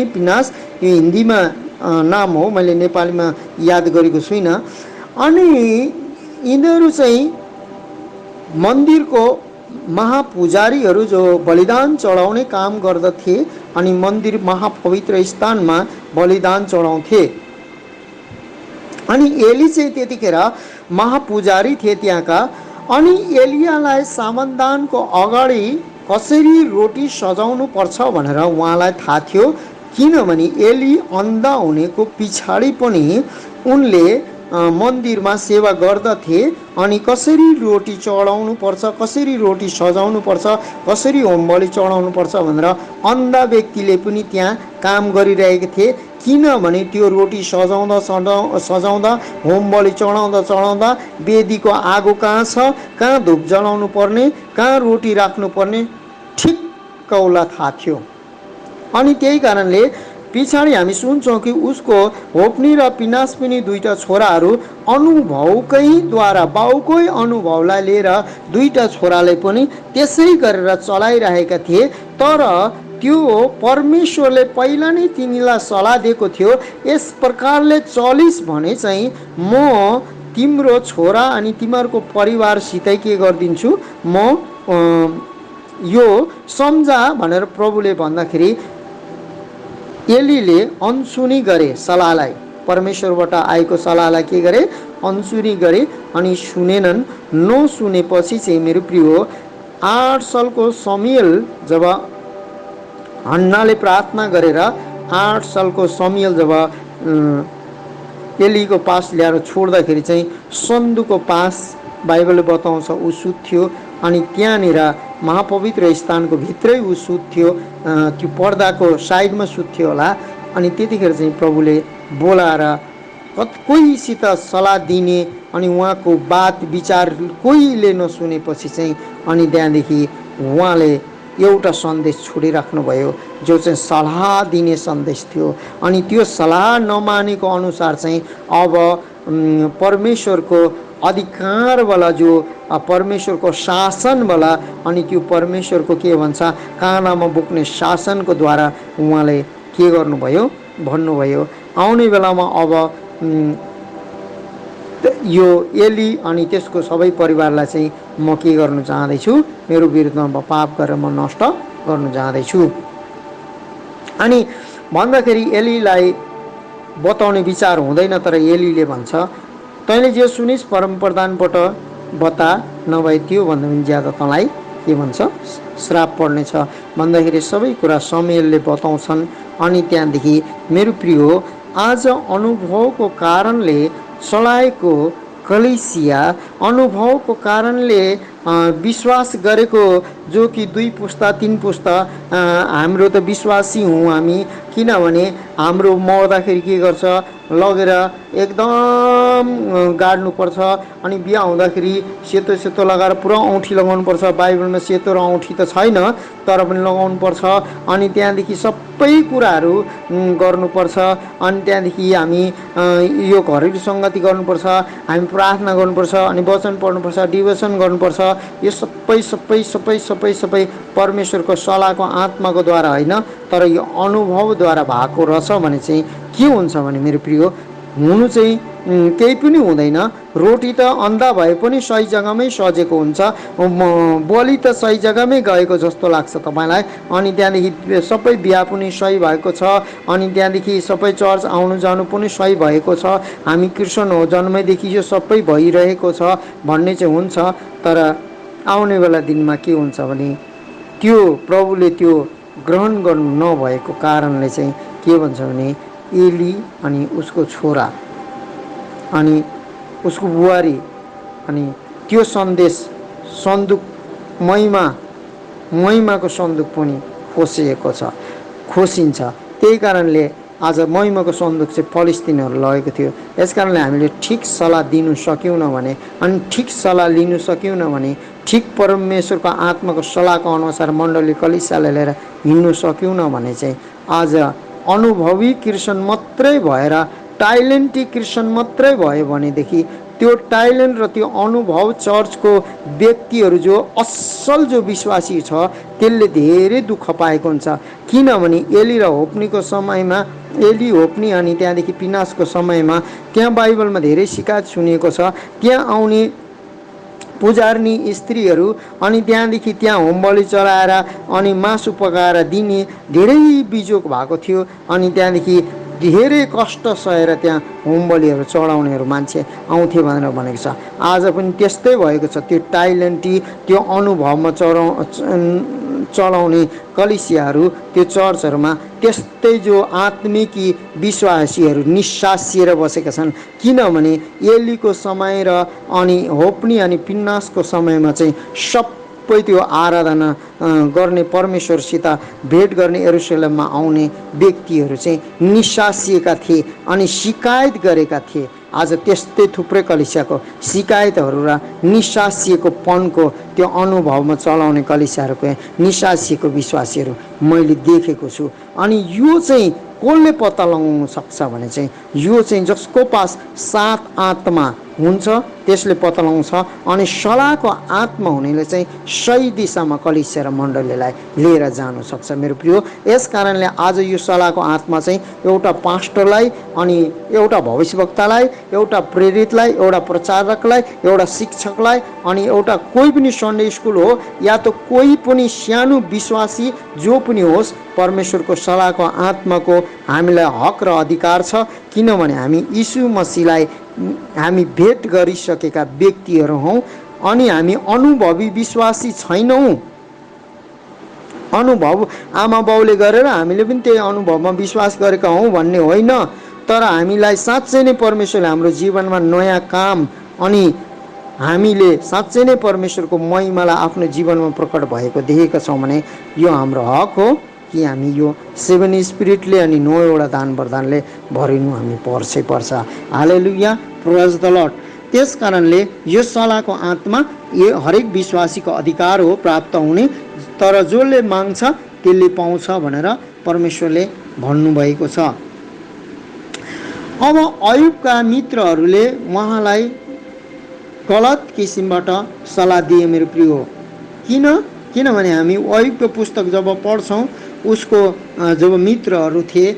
पिनास। यो हिन्दीमा नाम हो, मैले नेपालीमा याद गरेको छुइनँ। अनि यिनीहरू चाहिँ मन्दिरको महापुजारीहरू जो बलिदान चढाउने काम गर्दथे अनि मन्दिर महापवित्र स्थानमा बलिदान चढाउँथे। अनि एली चाहिँ त्यतिखेर महापुजारी थिए त्यहाँका। अनि एलियालाई सामन्दानको अगाडि कसरी रोटी सजाउनु पर्छ भनेर उहाँलाई थाहा थियो। किनभने एली अन्धा हुनेको पछाडि पनि उनले मन्दिरमा सेवा गर्दथे। अनि कसरी रोटी चढाउनु पर्छ, कसरी रोटी सजाउनु पर्छ, कसरी होमबलि चढाउनु पर्छ भनेर अन्धा व्यक्तिले पनि त्यहाँ काम गरिरहेका थिए। किनभने त्यो रोटी सजाउँदा होमबलि चढाउँदा वेदीको आगो कहाँ छ, कहाँ धुप जलाउनु पर्ने, कहाँ रोटी राख्नु पर्ने ठिक्क उसलाई थाहा थियो। अनि त्यही कारणले पछाडि हामी सुन्छौँ कि उसको होप्नी र पिनास पनि दुईटा छोराहरू अनुभवकैद्वारा, बाउकै अनुभवलाई लिएर दुईटा छोराले पनि त्यसै गरेर चलाइरहेका थिए। तर त्यो परमेश्वरले पहिला नै तिनीलाई सल्लाह दिएको थियो, यस प्रकारले चलिस् भने चाहिँ म तिम्रो छोरा अनि तिमीहरूको परिवारसितै के गरिदिन्छु, म यो सम्झा भनेर प्रभुले भन्दाखेरि एलीले अनसुनी गरे सल्लाहलाई। परमेश्वरबाट आएको सल्लाहलाई के गरे? अनसुनी गरे अनि सुनेनन्। नसुनेपछि चाहिँ मेरो प्रिय, 8 सालको समुएल जब हन्नाले प्रार्थना गरेर 8 सालको समुएल जब एलीको पास ल्याएर छोड्दाखेरि चाहिँ सन्दुकको पास बाइबलले बताउँछ ऊ सुत्थ्यो। अनि त्यहाँनिर महापवित्र स्थानको भित्रै ऊ सुत्थ्यो, त्यो पर्दाको साइडमा सुत्थ्यो होला। अनि त्यतिखेर चाहिँ प्रभुले बोलाएर कोहीसित सल्लाह दिने अनि उहाँको बात विचार कोहीले नसुनेपछि चाहिँ अनि त्यहाँदेखि उहाँले एउटा सन्देश छोडिराख्नुभयो जो चाहिँ सल्लाह दिने सन्देश थियो। अनि त्यो सल्लाह नमानेको अनुसार चाहिँ अब परमेश्वरको अधिकारवाला, जो परमेश्वरको शासनवाला, अनि त्यो परमेश्वरको के भन्छ कानामा बोक्ने शासनको द्वारा उहाँले के गर्नुभयो भन्नुभयो। आउने बेलामा अब यो एली अनि त्यसको सबै परिवारलाई चाहिँ म के गर्नु चाहँदैछु, मेरो विरुद्धमा पाप गरेर म नष्ट गर्नु चाहँदैछु। अनि भन्दाखेरि एलीलाई बताउने विचार हुँदैन, तर एलीले भन्छ तैँले जे सुनिस् परमप्रधानबाट बता, नभए त्यो भन्दा पनि ज्यादा तँलाई के भन्छ श्राप पर्नेछ भन्दाखेरि सबै कुरा समुएलले बताउँछन्। अनि त्यहाँदेखि मेरो प्रिय, आज अनुभवको कारणले चलाएको कलिसिया, अनुभवको कारणले विश्वास गरेको जो कि 2 पुस्ता 3 पुस्ता हाम्रो त विश्वासी हौँ हामी। किनभने हाम्रो मर्दाखेरि के गर्छ, लगेर एकदम गाड्नुपर्छ। अनि बिहा हुँदाखेरि सेतो सेतो लगाएर पुरा औँठी लगाउनुपर्छ। बाइबलमा सेतो र औँठी त छैन, तर पनि लगाउनुपर्छ। अनि त्यहाँदेखि सबै कुराहरू गर्नुपर्छ। अनि त्यहाँदेखि हामी यो घरेलु सङ्गति गर्नुपर्छ, हामी प्रार्थना गर्नुपर्छ, अनि वचन पढ्नुपर्छ, डिभोसन गर्नुपर्छ। यो सबै सबै सबै सबै सबै परमेश्वरको सल्लाहको आत्माको द्वारा होइन, तर यो अनुभवद्वारा भएको रहेछ भने चाहिँ के हुन्छ भने मेरो प्रिय, हुनु चाहिँ केही पनि हुँदैन। रोटी त अन्धा भए पनि सही जग्गामै सजेको हुन्छ, बलि त सही जग्गामै गएको जस्तो लाग्छ तपाईँलाई। अनि त्यहाँदेखि सबै बिहा पनि सही भएको छ, अनि त्यहाँदेखि सबै चर्च आउनु जानु पनि सही भएको छ, हामी क्रिस्चियन हो जन्मैदेखि यो सबै भइरहेको छ भन्ने चाहिँ हुन्छ। तर आउने बेला दिनमा के हुन्छ भने त्यो प्रभुले त्यो ग्रहण गर्नु नभएको कारणले चाहिँ के भन्छ भने एली अनि उसको छोरा अनि उसको बुहारी अनि त्यो सन्देश सन्दुक महिमाको सन्दुक पनि खोसिएको छ, खोसिन्छ। त्यही कारणले आज महिमाको सन्दुक चाहिँ फलिस्तिनहरू लगेको थियो। यस कारणले हामीले ठिक सल्लाह दिनु सक्यौँ भने अनि ठिक सल्लाह लिनु सक्यौँ भने ठिक परमेश्वरको आत्माको सल्लाहको अनुसार मण्डली कलिसियाले लिएर हिँड्नु सक्यौँ भने चाहिँ आज अनुभवी क्रिस्चियन मात्रै भएर टाइलेन्टी क्रिस्चियन मात्रै भयो भनेदेखि त्यो टाइलेन्ट र त्यो अनुभव चर्चको व्यक्तिहरू जो असल जो विश्वासी छ त्यसले धेरै दुःख पाएको हुन्छ। किनभने एली र होप्नीको समयमा एली होप्नी अनि त्यहाँदेखि पिनासको समयमा त्यहाँ बाइबलमा धेरै शिकायत सुनिएको छ। त्यहाँ आउने पुजार्नी स्त्रीहरू अनि त्यहाँदेखि त्यहाँ होमबली चलाएर अनि मासु पकाएर दिने धेरै बिजोग भएको थियो अनि त्यहाँदेखि धेरै कष्ट सहेर त्यहाँ होमबलीहरू चढाउनेहरू मान्छे आउँथे भनेर भनेको छ। आज पनि त्यस्तै भएको छ। त्यो टाइलेन्टी त्यो अनुभवमा चलाउने कलिसियाहरू त्यो चर्चहरूमा त्यस्तै जो आत्मिकी विश्वासीहरू निस्सासिएर बसेका छन्। किनभने एलीको समय र अनि होप्नी अनि पिन्नासको समयमा चाहिँ सबै त्यो आराधना गर्ने परमेश्वरसित भेट गर्ने यरुशलेममा आउने व्यक्तिहरू चाहिँ निस्सासिएका थिए अनि शिकायत गरेका थिए। आज त्यस्तै थुप्रै कलिसियाको शिकायतहरू र निस्सासिएको पनको त्यो अनुभवमा चलाउने कलिसियाहरूको निस्सासिएको विश्वासीहरू मैले देखेको छु। अनि यो चाहिँ कसले पत्ता लगाउन सक्छ भने चाहिँ यो चाहिँ जसको पास सात आत्मा हुन्छ त्यसले पत्ता लगाउँछ अनि सल्लाहको आत्मा हुनेले चाहिँ सही दिशामा कलिसिया र मण्डलीलाई लिएर जानु सक्छ। मेरो प्रिय, यस कारणले आज यो सल्लाहको आत्मा चाहिँ एउटा पास्टरलाई अनि एउटा भविष्यवक्तालाई एउटा प्रेरितलाई एउटा प्रचारकलाई एउटा शिक्षकलाई अनि एउटा कोही पनि सन्डे स्कुल हो या त कोही पनि सानो विश्वासी जो पनि होस् परमेश्वरको सल्लाहको आत्माको हामीलाई हक र अधिकार छ। किनभने हामी यीशु मसीहलाई हामी भेट गरिसकेका व्यक्तिहरू हौँ अनि हामी अनुभवी विश्वासी छैनौँ। अनुभव आमा बाउले गरेर हामीले पनि त्यही अनुभवमा विश्वास गरेका हौँ भन्ने होइन, तर हामीलाई साँच्चै नै परमेश्वरले हाम्रो जीवनमा नयाँ काम अनि हामीले साँच्चै नै परमेश्वरको महिमालाई आफ्नो जीवनमा प्रकट भएको देखेका छौँ भने यो हाम्रो हक हो कि हामी यो 7 स्पिरिटले अनि 9वटा दान वरदानले भरिनु हामी पर्छ। हालेलुया, प्रेज द लर्ड। त्यस कारणले यो सल्लाहको आत्मा यो हरेक विश्वासीको अधिकार हो प्राप्त हुने, तर जसले माग्छ त्यसले पाउँछ भनेर परमेश्वरले भन्नुभएको छ। अब अयुबका मित्रहरूले उहाँलाई गलत किसिमबाट सल्लाह दिए मेरो प्रिय हो। किनभने हामी अयुबको पुस्तक जब पढ्छौँ उसको जब मित्रहरू थिए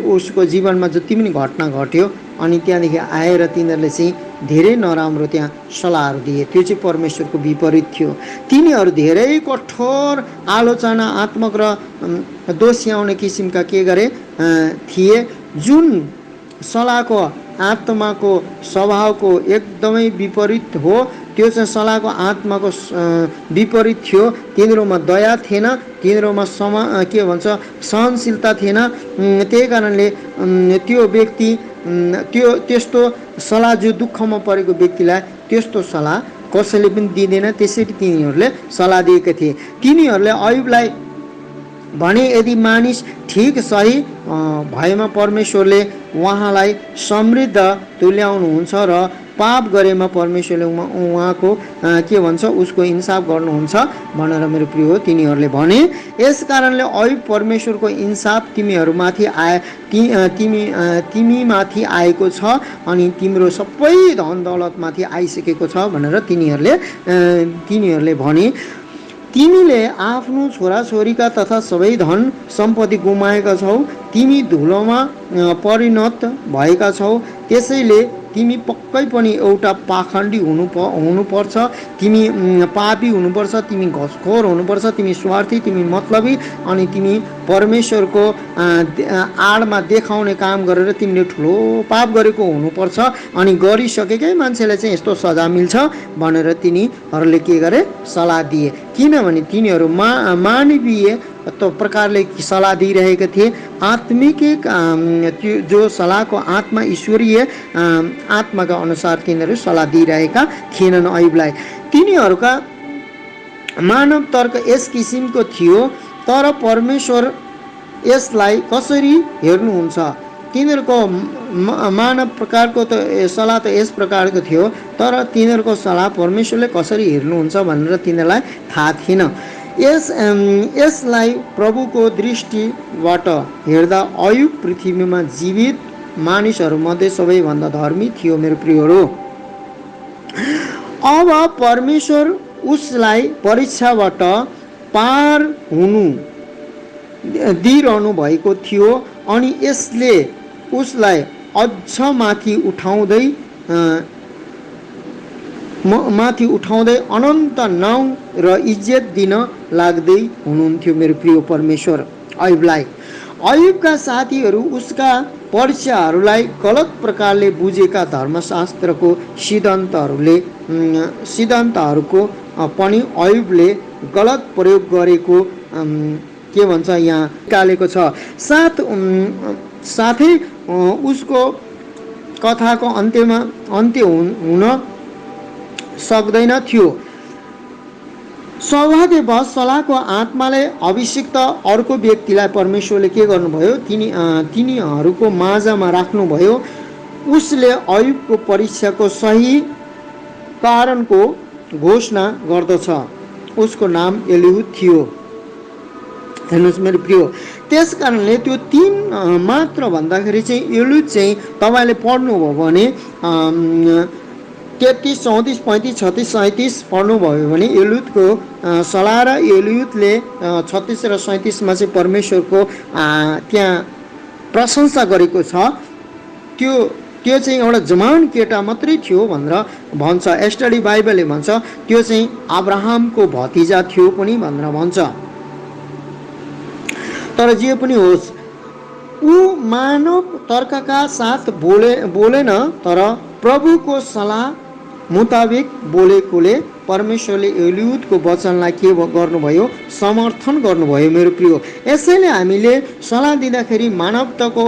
उसको जीवनमा जति पनि घटना घट्यो अनि त्यहाँदेखि आएर तिनीहरूले चाहिँ धेरै नराम्रो त्यहाँ सल्लाहहरू दिए। त्यो चाहिँ परमेश्वरको विपरीत थियो। तिनीहरू धेरै कठोर आलोचनात्मक र दोस्याउने किसिमका के गरे थिए, जुन सल्लाहको आत्माको स्वभावको एकदमै विपरीत हो। त्यो चाहिँ सल्लाहको आत्माको विपरीत थियो। तिनीहरूमा दया थिएन, तिनीहरूमा के भन्छ सहनशीलता थिएन। त्यही कारणले त्यो व्यक्ति त्यस्तो सल्लाह जो दुःखमा परेको व्यक्तिलाई त्यस्तो सल्लाह कसैले पनि दिँदैन। त्यसरी तिनीहरूले सल्लाह दिएका थिए। तिनीहरूले अयुबलाई भने यदि मानिस ठिक सही भएमा परमेश्वरले उहाँलाई समृद्ध तुल्याउनुहुन्छ र पाप गरेमा परमेश्वरले उहाँको के भन्छ उसको इन्साफ गर्नुहुन्छ भनेर मेरो प्रिय हो तिनीहरूले भने। यस कारणले अयुब परमेश्वरको इन्साफ तिमी माथि आएको छ अनि तिम्रो सबै धन दौलतमाथि आइसकेको छ भनेर तिनीहरूले भने। तिमीले आफ्नो छोराछोरीका तथा सबै धन सम्पत्ति गुमाएका छौ, तिमी धुलोमा परिणत भएका छौ। त्यसैले तिमी पक्कै पनि एउटा पाखण्डी हुनुपर्छ, तिमी पापी हुनुपर्छ, तिमी घसखोर हुनुपर्छ, तिमी स्वार्थी, तिमी मतलबी, अनि तिमी परमेश्वरको आडमा देखाउने काम गरेर तिमीले ठुलो पाप गरेको हुनुपर्छ, अनि गरिसकेकै मान्छेलाई चाहिँ यस्तो सजाय मिल्छ भनेर तिनीहरूले के गरे? सल्लाह दिए। किनभने तिनीहरू मानवीय प्रकारले सल्लाह दिइरहेका थिए। आत्मिक जो सल्लाहको आत्मा ईश्वरीय आत्माका अनुसार तिनीहरू सल्लाह दिइरहेका थिएनन् अयुबलाई। तिनीहरूका मानव तर्क यस किसिमको थियो, तर परमेश्वर यसलाई कसरी हेर्नुहुन्छ? तिनीहरूको मानव प्रकारको त सल्लाह त यस प्रकारको थियो, तर तिनीहरूको सल्लाह परमेश्वरले कसरी हेर्नुहुन्छ भनेर तिनीहरूलाई थाहा थिएन। यसलाई प्रभुको दृष्टिबाट हेर्दा अयुब पृथ्वीमा जीवित मानिसहरूमध्ये सबैभन्दा धर्मी थियो। मेरो प्रियहरू, अब परमेश्वर उसलाई परीक्षाबाट पार हुनु दिइरहनु भएको थियो, अनि यसले उसलाई अझ माथि उठाउँदै अनन्त नाउँ र इज्जत दिन लाग्दै हुनुहुन्थ्यो। मेरो प्रिय परमेश्वर अयुबलाई, अयुबका साथीहरू उसका परीक्षाहरूलाई गलत प्रकारले बुझेका धर्मशास्त्रको सिद्धान्तहरूको पनि अयुबले गलत प्रयोग गरेको के भन्छ यहाँ निकालेको छ। साथै उसको कथाको अन्त्य हुन सक्दैन थियो। सौभाग्यवश सल्लाहको आत्माले अभिषिक्त अर्को व्यक्तिलाई परमेश्वरले के गर्नुभयो? तिनीहरूको माझमा राख्नुभयो। उसले अयुबको परीक्षाको सही कारणको घोषणा गर्दछ। उसको नाम एलिहुद थियो। हेर्नुहोस् मेरो प्रिय, त्यस कारणले त्यो 3 मात्र भन्दाखेरि चाहिँ एलिहुद चाहिँ तपाईँले पढ्नुभयो भने 33, 34, 35, 36, 37 पढ्नुभयो भने एलिहुदको सल्लाह र एलिहुदले 36 र 37मा चाहिँ परमेश्वरको त्यहाँ प्रशंसा गरेको छ। त्यो चाहिँ एउटा जवान केटा मात्रै थियो भनेर भन्छ। स्टडी बाइबलले भन्छ त्यो चाहिँ अब्राहमको भतिजा थियो पनि भनेर भन्छ। तर जे पनि होस्, ऊ मानव तर्कका साथ बोलेन, तर प्रभुको सल्लाह मुताबिक बोलेकोले परमेश्वरले एलिहुदको वचनलाई के गर्नुभयो? समर्थन गर्नुभयो। मेरो प्रिय, यसैले हामीले सल्लाह दिँदाखेरि मानवताको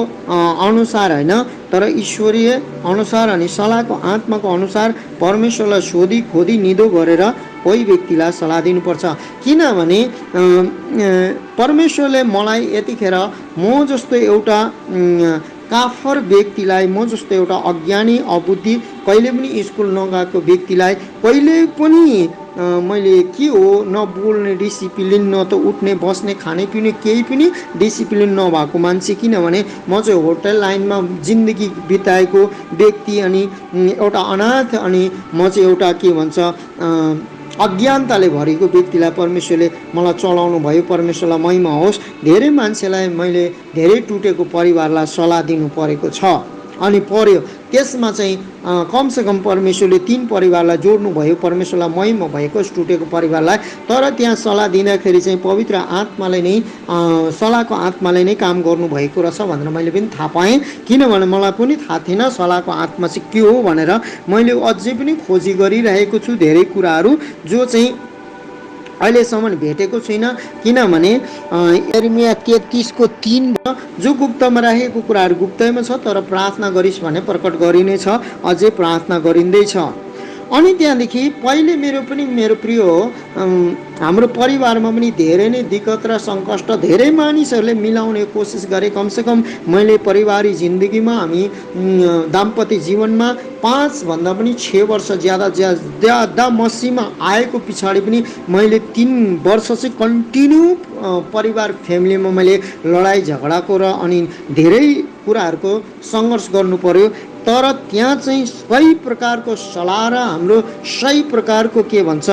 अनुसार होइन, तर ईश्वरीय अनुसार अनि सल्लाहको आत्माको अनुसार परमेश्वरलाई सोधी खोदी निदो गरेर कोही व्यक्तिलाई सल्लाह दिनुपर्छ। किनभने परमेश्वरले मलाई यतिखेर म जस्तो एउटा काफर व्यक्तिलाई, म जस्तो एउटा अज्ञानी अबुद्धि कहिले पनि स्कुल नगएको व्यक्तिलाई, कहिले पनि मैले के हो नबोल्ने डिसिप्लिन, न त उठ्ने बस्ने खाने पिउने केही पनि डिसिप्लिन नभएको मान्छे, किनभने म चाहिँ होटल लाइनमा जिन्दगी बिताएको व्यक्ति, अनि एउटा अनाथ, अनि म चाहिँ एउटा के भन्छ अज्ञानताले भरेको व्यक्तिलाई परमेश्वरले मलाई चलाउनु भयो। परमेश्वरलाई महिमा होस्। धेरै मान्छेलाई मैले धेरै टुटेको परिवारलाई सल्लाह दिनु परेको छ अनि पर्यो। त्यसमा चाहिँ कमसेकम परमेश्वरले 3 परिवारलाई जोड्नु भयो, परमेश्वरलाई महिमा भएको टुटेको परिवारलाई। तर त्यहाँ सल्लाह दिँदाखेरि चाहिँ पवित्र आत्माले नै सल्लाहको आत्माले नै काम गर्नुभएको रहेछ भनेर मैले पनि थाहा पाएँ। किनभने मलाई पनि थाहा थिएन सल्लाहको आत्मा चाहिँ के हो भनेर। मैले अझै पनि खोजी गरिरहेको छु धेरै कुराहरू जो चाहिँ अहिलेसम्म भेटेको छुइनँ। किनभने यिर्मया 33:3 जो गुप्तमा राखेको कुराहरू गुप्तैमा छ, तर प्रार्थना गरिस् भने प्रकट गरिनेछ। अझै प्रार्थना गरिँदैछ। अनि त्यहाँदेखि पहिले मेरो प्रिय हाम्रो परिवारमा पनि धेरै नै दिक्कत र सङ्कष्ट धेरै मानिसहरूले मिलाउने कोसिस गरे। कमसेकम मैले पारिवारिक जिन्दगीमा हामी दाम्पत्य जीवनमा 5 भन्दा पनि 6 वर्ष ज्यादा मसीमा आएको पछाडि पनि मैले 3 वर्ष चाहिँ कन्टिन्यू परिवार फ्यामिलीमा मैले लडाइँ झगडाको र अनि धेरै कुराहरूको सङ्घर्ष गर्नु पर्यो। तर त्यहाँ चाहिँ सही प्रकारको सल्लाह र हाम्रो सही प्रकारको के भन्छ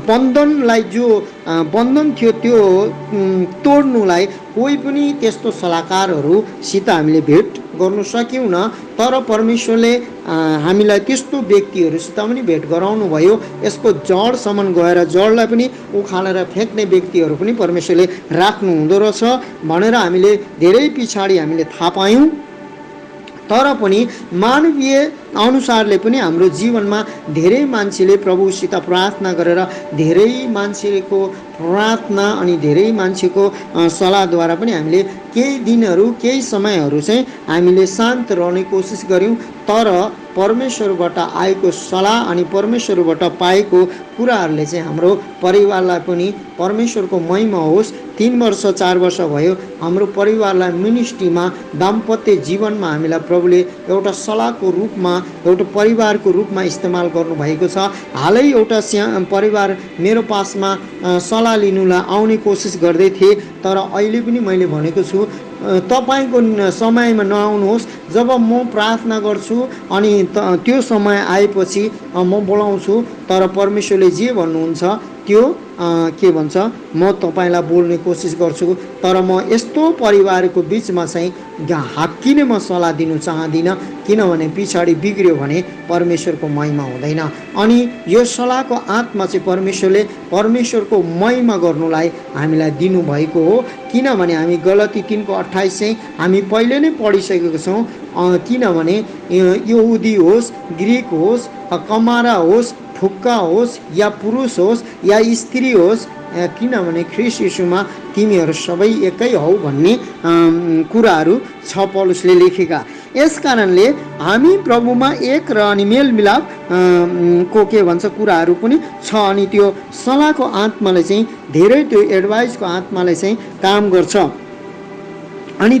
बन्धनलाई जो बन्धन थियो त्यो तोड्नुलाई कोही पनि त्यस्तो सल्लाहकारहरूसित हामीले भेट गर्नु सक्यौँ। तर परमेश्वरले हामीलाई त्यस्तो व्यक्तिहरूसित पनि भेट गराउनु भयो। यसको जडसम्म गएर जडलाई पनि उखालेर फ्याँक्ने व्यक्तिहरू पनि परमेश्वरले राख्नु हुँदो रहेछ भनेर हामीले धेरै पछाडि हामीले थाहा पायौँ। तर पनि मानवीय अनुसारले पनि हाम्रो जीवनमा धेरै मान्छेले प्रभुसित प्रार्थना गरेर धेरै मान्छेको प्रार्थना अनि धेरै मान्छेको सल्लाहद्वारा पनि हामीले केही दिनहरू केही समयहरू चाहिँ हामीले शान्त रहने कोसिस गऱ्यौँ। तर परमेश्वरबाट आएको सल्लाह अनि परमेश्वरबाट पाएको कुराहरूले चाहिँ हाम्रो परिवारलाई पनि परमेश्वरको महिमा होस्। 3 वर्ष 4 वर्ष भयो हाम्रो परिवारलाई मिनिस्ट्रीमा दाम्पत्य जीवनमा हामीलाई प्रभुले एउटा सल्लाहको रूपमा एउटा परिवारको रूपमा इस्तेमाल गर्नुभएको छ। हालै एउटा परिवार मेरो पासमा सल्लाह लिनुलाई आउने कोसिस गर्दै थिए। तर अहिले पनि मैले भनेको छु तपाईको समयमा नआउनुहोस्। जब म प्रार्थना गर्छु अनि त्यो समय आएपछि म बोलाउँछु। तर परमेश्वरले जे भन्नुहुन्छ त्यो के भन्छ म तपाईलाई बोल्ने कोसिस गर्छु। तर म यस्तो परिवारको बिचमा चाहिँ हाक्किने म सल्लाह दिनु चाहदिनँ, किनभने पछाडि बिग्रियो भने परमेश्वरको महिमा हुँदैन। अनि यो सल्लाहको आत्मा चाहिँ परमेश्वरले परमेश्वरको महिमा गर्नुलाई हामीलाई दिनुभएको हो। किनभने हामी गलती 3:28 चाहिँ हामी पहिले नै पढिसकेको छौँ। किनभने यहुदी होस्, ग्रिक होस्, कमारा होस्, फुक्का होस् या पुरुष होस् या स्त्री होस्, किनभने ख्रीष्ट यीशुमा तिमीहरू सबै एकै हौ भन्ने कुराहरू छ पौलुसले लेखेका। यस कारणले हामी प्रभुमा एक र अनि मेलमिलाप को के भन्छ कुराहरू पनि छ। अनि त्यो सल्लाहको आत्माले चाहिँ धेरै त्यो एडभाइसको आत्माले चाहिँ काम गर्छ। अनि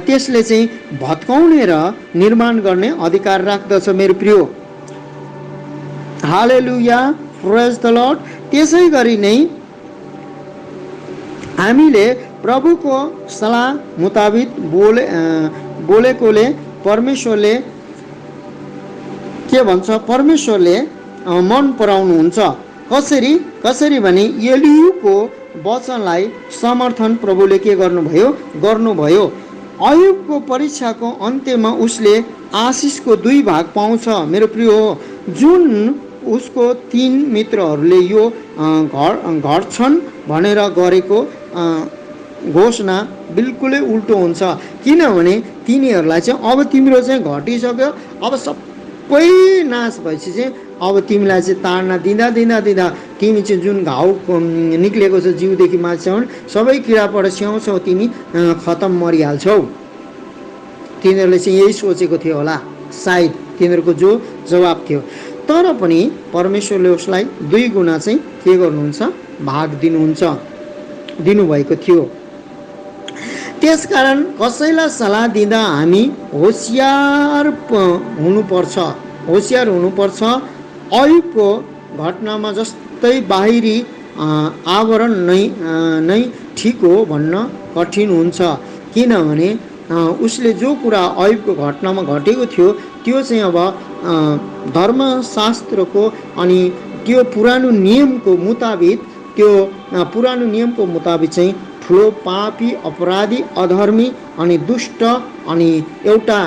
त्यसले चाहिँ भत्काउने र निर्माण गर्ने अधिकार राख्दछ मेरो प्रिय। हालेलुया, प्रेज द लर्ड। त्यसै गरी नै हामीले प्रभुको सल्लाह मुताबिक बोलेकोले परमेश्वरले के भन्छ परमेश्वरले मन पराउनुहुन्छ। कसरी भने एलिहुको वचनलाई समर्थन प्रभुले के गर्नुभयो। अयुबको परीक्षाको अन्त्यमा उसले आशिषको 2 भाग पाउँछ मेरो प्रिय हो। जुन उसको 3 मित्रहरूले यो घट्छन् भनेर गरेको घोषणा बिल्कुलै उल्टो हुन्छ। किनभने तिनीहरूलाई चाहिँ अब तिम्रो चाहिँ घटिसक्यो, अब सबै नाश भएपछि चाहिँ अब तिमीलाई चाहिँ ताड्ना दिँदा तिमी चाहिँ जुन घाउ निक्लेको छ जिउदेखि माथिसम्म सबै किराबाट स्याउँछौ, तिमी खतम मरिहाल्छौ। तिनीहरूले चाहिँ यही सोचेको थियो होला सायद, तिनीहरूको जो जवाब थियो। तर पनि परमेश्वरले उसलाई 2 गुणा चाहिँ के गर्नुहुन्छ भाग दिनुभएको थियो। त्यसकारण कसैलाई सल्लाह दिँदा हामी होशियार हुनुपर्छ। अयुबको घटनामा जस्तै बाहिरी आवरण नै ठिक हो भन्न कठिन हुन्छ। किनभने उसले जो कुरा अयुबको घटनामा घटेको थियो त्यो चाहिँ अब धर्मशास्त्रको अनि त्यो पुरानो नियमको मुताबिक चाहिँ ठुलो पापी, अपराधी, अधर्मी अनि दुष्ट अनि एउटा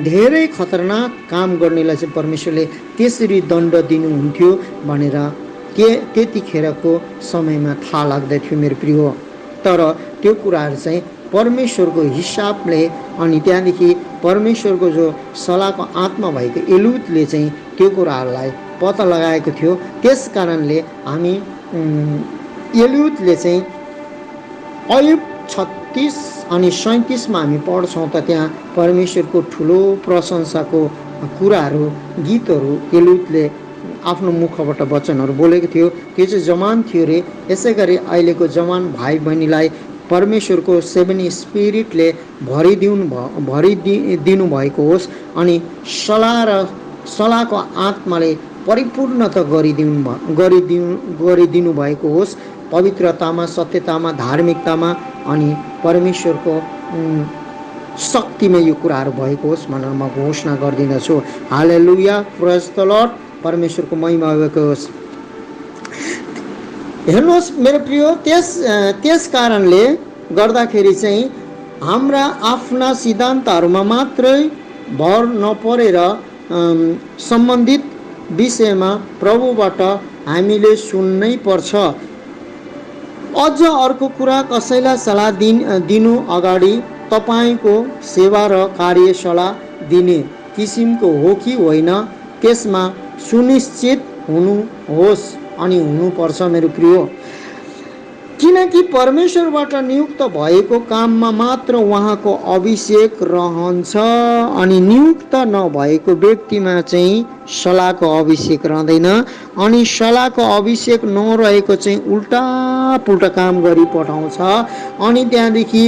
धेरै खतरनाक काम गर्नेलाई चाहिँ परमेश्वरले त्यसरी दण्ड दिनुहुन्थ्यो भनेर त्यतिखेरको समयमा थाहा लाग्दथ्यो मेरो प्रिय। तर त्यो कुराहरू चाहिँ परमेश्वरको हिसाबले अनि त्यहाँदेखि परमेश्वरको जो सल्लाहको आत्मा भएको एलुतले चाहिँ त्यो कुराहरूलाई पत्ता लगाएको थियो। त्यस कारणले हामी एलुतले चाहिँ अयुब 36 अनि 37 मा हामी पढ्छौँ त त्यहाँ परमेश्वरको ठुलो प्रशंसाको कुराहरू गीतहरू एलुतले आफ्नो मुखबाट वचनहरू बोलेको थियो। त्यो चाहिँ जवान थियो रे। यसै गरी अहिलेको जवान भाइ बहिनीलाई परमेश्वरको 7 स्पिरिटले भरिदिनु भएको होस् अनि सल्लाहको आत्माले परिपूर्णता गरिदिनु भएको होस्। पवित्रतामा, सत्यतामा, धार्मिकतामा अनि परमेश्वरको शक्तिमा यो कुराहरू भएको होस् भनेर म घोषणा गर्दिनछु। हालेलुया, प्रेज द लर्ड, परमेश्वरको महिमा भएको होस्। हेर्नुहोस् मेरो प्रिय, त्यस कारणले गर्दाखेरि चाहिँ हाम्रा आफ्ना सिद्धान्तहरूमा मात्रै भर नपरेर सम्बन्धित विषयमा प्रभुबाट हामीले सुन्नै पर्छ। अझ अर्को कुरा, कसैलाई सल्लाह दिनु अगाडि तपाईँको सेवा र कार्य सल्लाह दिने किसिमको हो कि होइन, त्यसमा सुनिश्चित हुनुहोस् अनि हुनुपर्छ मेरो प्रिय। किनकि परमेश्वरबाट नियुक्त भएको काममा मात्र उहाँको अभिषेक रहन्छ अनि नियुक्त नभएको व्यक्तिमा चाहिँ सल्लाहको अभिषेक रहँदैन। अनि सल्लाहको अभिषेक नरहेको चाहिँ उल्टा पुल्टा काम गरी पठाउँछ। अनि त्यहाँदेखि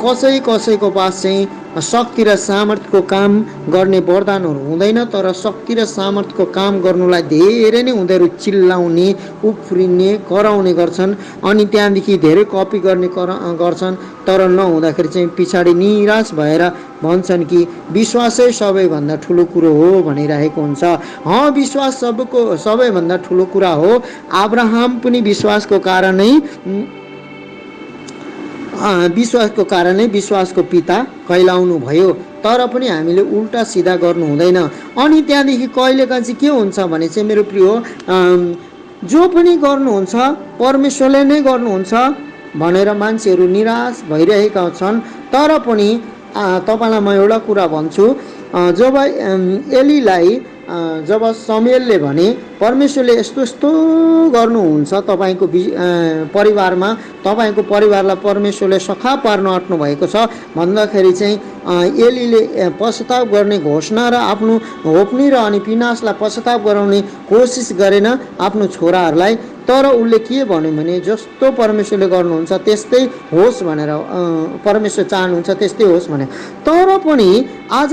कसैको पास चाहिँ शक्ति र सामर्थ्यको काम गर्ने वरदानहरू हुँदैन, तर शक्ति र सामर्थ्यको काम गर्नुलाई धेरै नै उनीहरू चिल्लाउने, उफ्रिने, कराउने गर्छन्। अनि त्यहाँदेखि धेरै कपी गर्ने गर्छन्, तर नहुँदाखेरि चाहिँ पछाडि निराश भएर भन्छन् कि विश्वासै सबैभन्दा ठुलो कुरो हो भनिरहेको हुन्छ। विश्वास सबैभन्दा ठुलो कुरा हो। अब्राहम पनि विश्वासको कारणै विश्वासको पिता कहलाउनु भयो। तर पनि हामीले उल्टा सिधा गर्नु हुँदैन। अनि त्यहाँदेखि कहिलेकाहीँ चाहिँ के हुन्छ भने चाहिँ मेरो प्रिय, जो पनि गर्नुहुन्छ परमेश्वरले नै गर्नुहुन्छ भनेर मान्छेहरू निराश भइरहेका छन्। तर पनि तपाईँलाई म एउटा कुरा भन्छु, जब एलीलाई जब शमूएलले भने परमेश्वरले यस्तो यस्तो गर्नुहुन्छ तपाईँको परिवारमा, तपाईँको परिवारलाई परमेश्वरले सखा पार्न आँट्नु भएको छ भन्दाखेरि चाहिँ एलीले पश्चाताप गर्ने घोषणा र आफ्नो होप्नी र अनि पिनासलाई पश्चाताप गराउने कोसिस गरेन आफ्नो छोराहरूलाई। तर उसले के भन्यो भने जस्तो परमेश्वरले गर्नुहुन्छ त्यस्तै होस् भनेर, परमेश्वर चाहनुहुन्छ त्यस्तै होस् भने। तर पनि आज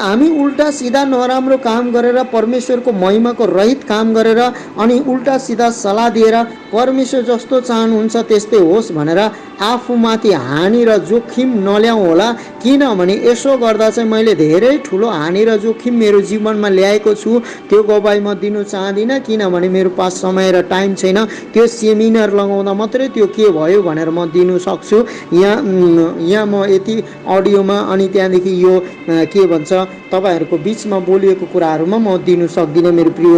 हामी उल्टा सिधा नराम्रो काम गरेर, परमेश्वरको महिमाको रहित काम गरेर अनि उल्टा सिधा सल्लाह दिएर परमेश्वर जस्तो चाहनुहुन्छ त्यस्तै होस् भनेर आफूमाथि हानि र जोखिम नल्याउँ होला। किनभने यसो गर्दा चाहिँ मैले धेरै ठुलो हानि र जोखिम मेरो जीवनमा ल्याएको छु। त्यो गवाई म दिनु चाहदिनँ, किनभने मेरो पास समय र टाइम छैन। त्यो सेमिनार लगाउँदा मात्रै त्यो के भयो भनेर म दिनु सक्छु। यहाँ म यति अडियोमा अनि त्यहाँदेखि यो के भन्छ तपाईँहरूको बिचमा बोलिएको कुराहरूमा म दिनु सक्दिनँ मेरो प्रिय।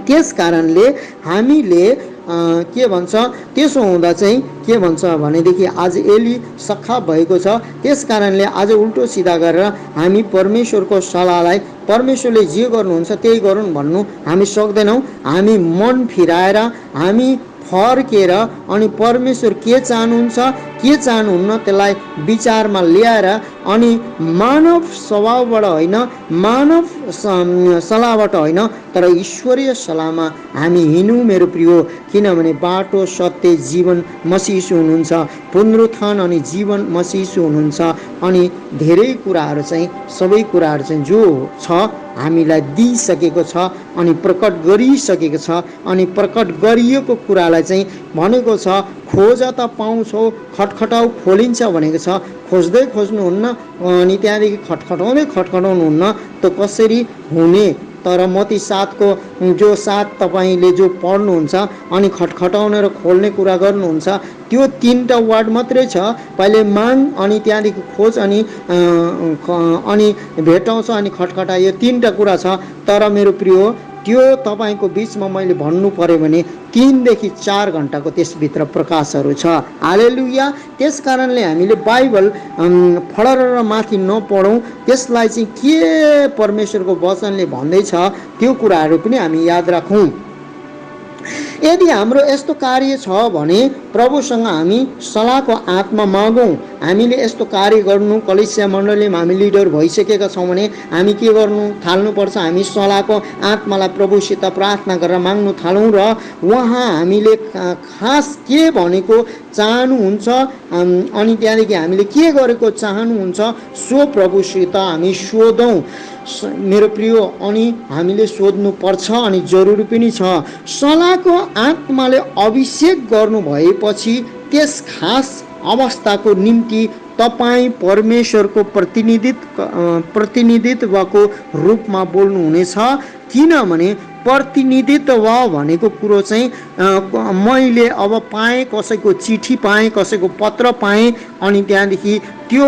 त्यस कारणले हामीले के भन्छ, त्यसो हुँदा चाहिँ के भन्छ भनेदेखि आज एली सखा भएको छ। त्यस कारणले आज उल्टो सिधा गरेर हामी परमेश्वरको सल्लाहलाई परमेश्वरले जे गर्नुहुन्छ त्यही गरौँ भन्नु हामी सक्दैनौँ। हामी मन फिराएर, हामी फर्केर अनि परमेश्वर के चाहनुहुन्छ के चाहनुहुन्न त्यसलाई विचारमा ल्याएर अनि मानव स्वभावबाट होइन, मानव सल्लाहबाट होइन, तर ईश्वरीय सल्लाहमा हामी हिँडौँ मेरो प्रिय। किनभने बाटो, सत्य, जीवन मसीह यीशु हुनुहुन्छ। पुनरुत्थान अनि जीवन मसीह यीशु हुनुहुन्छ। अनि धेरै कुराहरू चाहिँ, सबै कुराहरू चाहिँ जो छ हामीलाई दिइसकेको छ अनि प्रकट गरिसकेको छ। अनि प्रकट गरिएको कुरालाई चाहिँ भनेको छ खोज त पाउँछौ, खटखटाउ खोलिन्छ भनेको छ। खोज्दै खोज्नुहुन्न अनि त्यहाँदेखि खटखटाउनुहुन्न त कसरी हुने? तर मत्ती 7को जो 7 तपाईँले जो पढ्नुहुन्छ अनि खटखटाउने र खोल्ने कुरा गर्नुहुन्छ, त्यो 3टा वर्ड मात्रै छ। पहिले माग अनि त्यहाँदेखि खोज अनि भेटाउँछ अनि खटखटा, यो 3टा कुरा छ। तर मेरो प्रिय, त्यो तपाईँको बिचमा मैले भन्नु पर्यो भने 3 देखि 4 घण्टाको त्यसभित्र प्रकाशहरू छ। हालेलुया। त्यस कारणले हामीले बाइबल फडर माथि नपढौँ, त्यसलाई चाहिँ के परमेश्वरको वचनले भन्दैछ त्यो कुराहरू पनि हामी याद राखौँ। यदि हाम्रो यस्तो कार्य छ भने प्रभुसँग हामी सल्लाहको आत्मा मागौँ। हामीले यस्तो कार्य गर्नु, कलिसिया मण्डलीमा हामी लिडर भइसकेका छौँ भने हामी के गर्नु थाल्नुपर्छ? हामी सल्लाहको आत्मालाई प्रभुसित प्रार्थना गरेर माग्नु थालौँ र उहाँ हामीले खास के भनेको चाहनुहुन्छ अनि त्यहाँदेखि हामीले के गरेको चाहनुहुन्छ सो प्रभुसित हामी सोधौँ मेरो प्रिय। अनि हामीले सोध्नु पर्छ अनि जरुरी पनि छ। सल्लाहको आत्माले अभिषेक गर्नु भएपछि त्यस खास अवस्थाको निम्ति तपाईँ परमेश्वरको प्रतिनिधित्वको रूपमा बोल्नुहुनेछ, किनभने प्रतिनिधित्व भनेको कुरो चाहिँ मैले अब पाएँ, कसैको चिठी पाएँ, कसैको पत्र पाएँ, अनि त्यहाँदेखि त्यो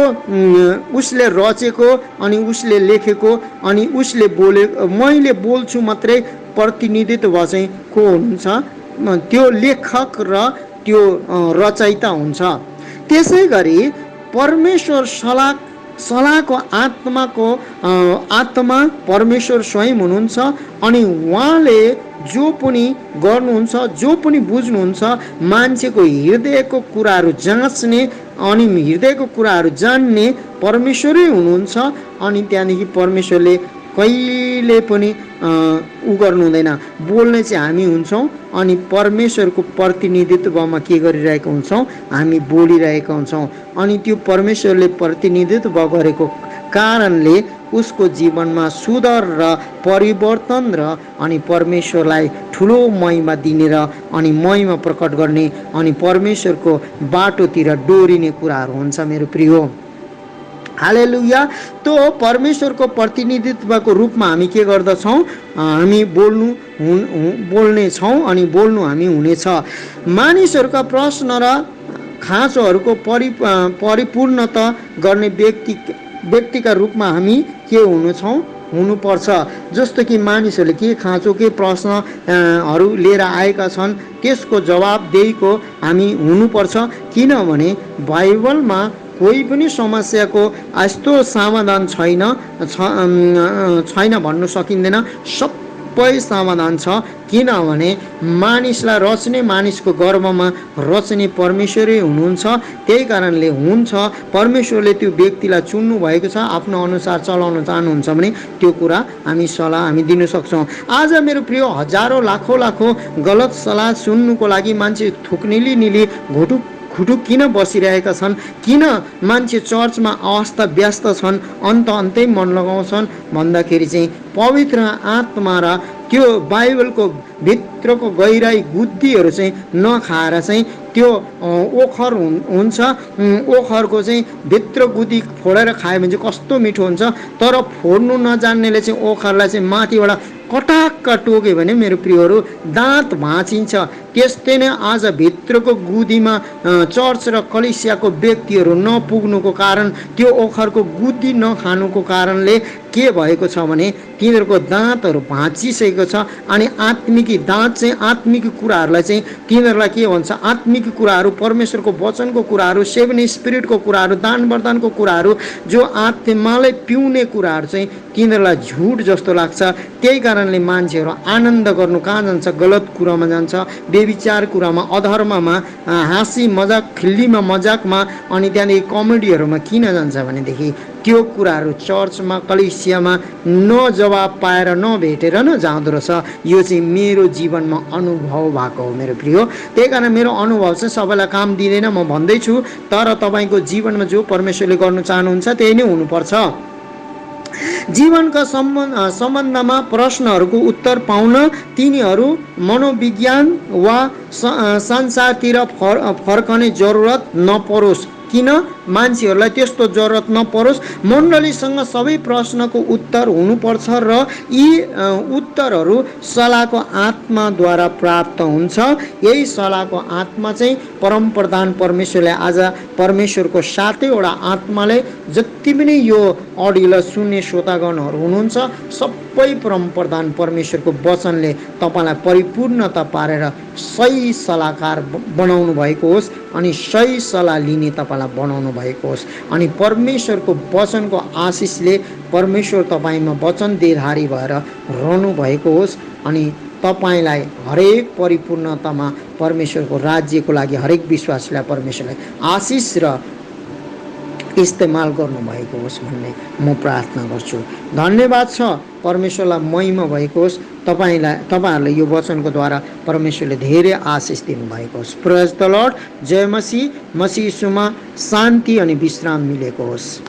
उसले रचेको अनि उसले लेखेको अनि उसले बोले, मैले बोल्छु मात्रै प्रतिनिधित्व चाहिँ को हुनुहुन्छ, त्यो लेखक र त्यो रचयिता हुन्छ। त्यसै गरी परमेश्वर सल्लाहको आत्मा परमेश्वर स्वयं हुनुहुन्छ अनि उहाँले जो पनि गर्नुहुन्छ, जो पनि बुझ्नुहुन्छ, मान्छेको हृदयको कुराहरू जाँच्ने अनि हृदयको कुराहरू जान्ने परमेश्वरै हुनुहुन्छ। अनि त्यहाँदेखि परमेश्वरले कहिले पनि उ गर्नु हुँदैन, बोल्ने चाहिँ हामी हुन्छौँ अनि परमेश्वरको प्रतिनिधित्वमा के गरिरहेका हुन्छौँ, हामी बोलिरहेका हुन्छौँ। अनि त्यो परमेश्वरले प्रतिनिधित्व गरेको कारणले उसको जीवनमा सुधार र परिवर्तन र अनि परमेश्वरलाई ठुलो महिमा दिने र अनि महिमा प्रकट गर्ने अनि परमेश्वरको बाटोतिर डोरिने कुराहरू हुन्छ मेरो प्रिय। हालेलुया। तो परमेश्वरको प्रतिनिधित्वको रूपमा हामी के गर्दछौँ, हामी बोल्ने छौँ अनि बोल्नु हामी हुनेछ। मानिसहरूका प्रश्न र खाँचोहरूको परिपूर्णता गर्ने व्यक्तिका रूपमा हामी के हुनुपर्छ। जस्तो कि मानिसहरूले के खाँचो के प्रश्नहरू लिएर आएका छन्, त्यसको जवाबदेहीको हामी हुनुपर्छ। किनभने बाइबलमा कोही पनि समस्याको यस्तो समाधान छैन भन्नु सकिँदैन, सबै समाधान छ। किनभने मानिसलाई रच्ने, मानिसको गर्भमा रच्ने परमेश्वरै हुनुहुन्छ। त्यही कारणले हुन्छ परमेश्वरले त्यो व्यक्तिलाई चुन्नु भएको छ, आफ्नो अनुसार चलाउन चाहनुहुन्छ भने त्यो कुरा हामी दिन सक्छौँ। आज मेरो प्रिय हजारौँ लाखौँ गलत सल्लाह सुन्नुको लागि मान्छे थुक्निली खुटुक किन बसिरहेका छन्, किन मान्छे चर्चमा अवस्था व्यस्त छन्, अन्तै मन लगाउँछन् भन्दाखेरि चाहिँ पवित्र आत्मा र त्यो बाइबलको भित्रको गहिराई गुद्दीहरू चाहिँ नखाएर चाहिँ त्यो ओखर हुन्छ, ओखरको चाहिँ भित्र गुदी फोडेर खायो भने चाहिँ कस्तो मिठो हुन्छ, तर फोड्नु नजान्नेले चाहिँ ओखरलाई चाहिँ माथिबाट कटाक्क टोक्यो भने मेरो प्रियहरू दाँत भाँचिन्छ। त्यस्तै नै आज भित्रको गुदीमा चर्च र कलिसियाको व्यक्तिहरू नपुग्नुको कारण, त्यो ओखरको गुदी नखानुको कारणले के भएको छ भने तिनीहरूको दाँतहरू भाँचिसकेको छ। अनि आत्मिक दाँत चाहिँ आत्मिक कुराहरूलाई चाहिँ तिनीहरूलाई के भन्छ, आत्मिक कुराहरू, परमेश्वरको वचनको कुराहरू, सेवन स्पिरिटको कुराहरू, दान वरदानको कुराहरू, जो आत्माले पिउने कुराहरू चाहिँ तिनीहरूलाई झुट जस्तो लाग्छ। त्यही कारणले मान्छेहरू आनन्द गर्नु कहाँ जान्छ, गलत कुरामा जान्छ, बेविचार कुरामा, अधर्ममा, हाँसी मजाक, खिल्लीमा, मजाकमा, अनि त्यहाँदेखि कमेडीहरूमा किन जान्छ भनेदेखि त्यो कुराहरू चर्चमा कलिसियामा नजवाब पाएर नभेटेर जाँदो रहेछ। यो चाहिँ मेरो जीवनमा अनुभव भएको हो मेरो प्रिय। त्यही कारण मेरो अनुभव चाहिँ सबैलाई काम दिँदैन म भन्दैछु, तर तपाईँको जीवनमा जो परमेश्वरले गर्नु चाहनुहुन्छ त्यही नै हुनुपर्छ। जीवनका सम्बन्धमा प्रश्नहरूको उत्तर पाउन तिनीहरू मनोविज्ञान वा संसारतिर फर्कने जरुरत नपरोस्। किन मान्छेहरूलाई त्यस्तो जरुरत नपरोस्, मण्डलीसँग सबै प्रश्नको उत्तर हुनुपर्छ र यी उत्तरहरू सल्लाहको आत्माद्वारा प्राप्त हुन्छ। यही सल्लाहको आत्मा चाहिँ परमप्रधान परमेश्वरले आज परमेश्वरको 7वटा आत्माले जति पनि यो अडियोलाई सुन्ने श्रोतागणहरू हुनुहुन्छ सबै परमप्रधान परमेश्वरको वचनले तपाईँलाई परिपूर्णता पारेर सही सल्लाहकार बनाउनु भएको होस् अनि सही सल्लाह लिने तपाईँलाई बनाउनु भएको होस्। अनि परमेश्वरको वचनको आशिषले परमेश्वर तपाईँमा वचन देहधारी भएर रहनु भएको होस् अनि तपाईँलाई हरेक परिपूर्णतामा परमेश्वरको राज्यको लागि हरेक विश्वासीलाई परमेश्वरले आशिष र इस्तेमाल गर्नुभएको होस् भन्ने म प्रार्थना गर्छु। धन्यवाद छ, परमेश्वरलाई महिमा भएको होस्। तपाईँहरूले यो वचनको द्वारा परमेश्वरले धेरै आशिष दिनुभएको होस्। प्रेज द लर्ड। जय मसीह। मसीह यीशुमा शान्ति अनि विश्राम मिलेको होस्।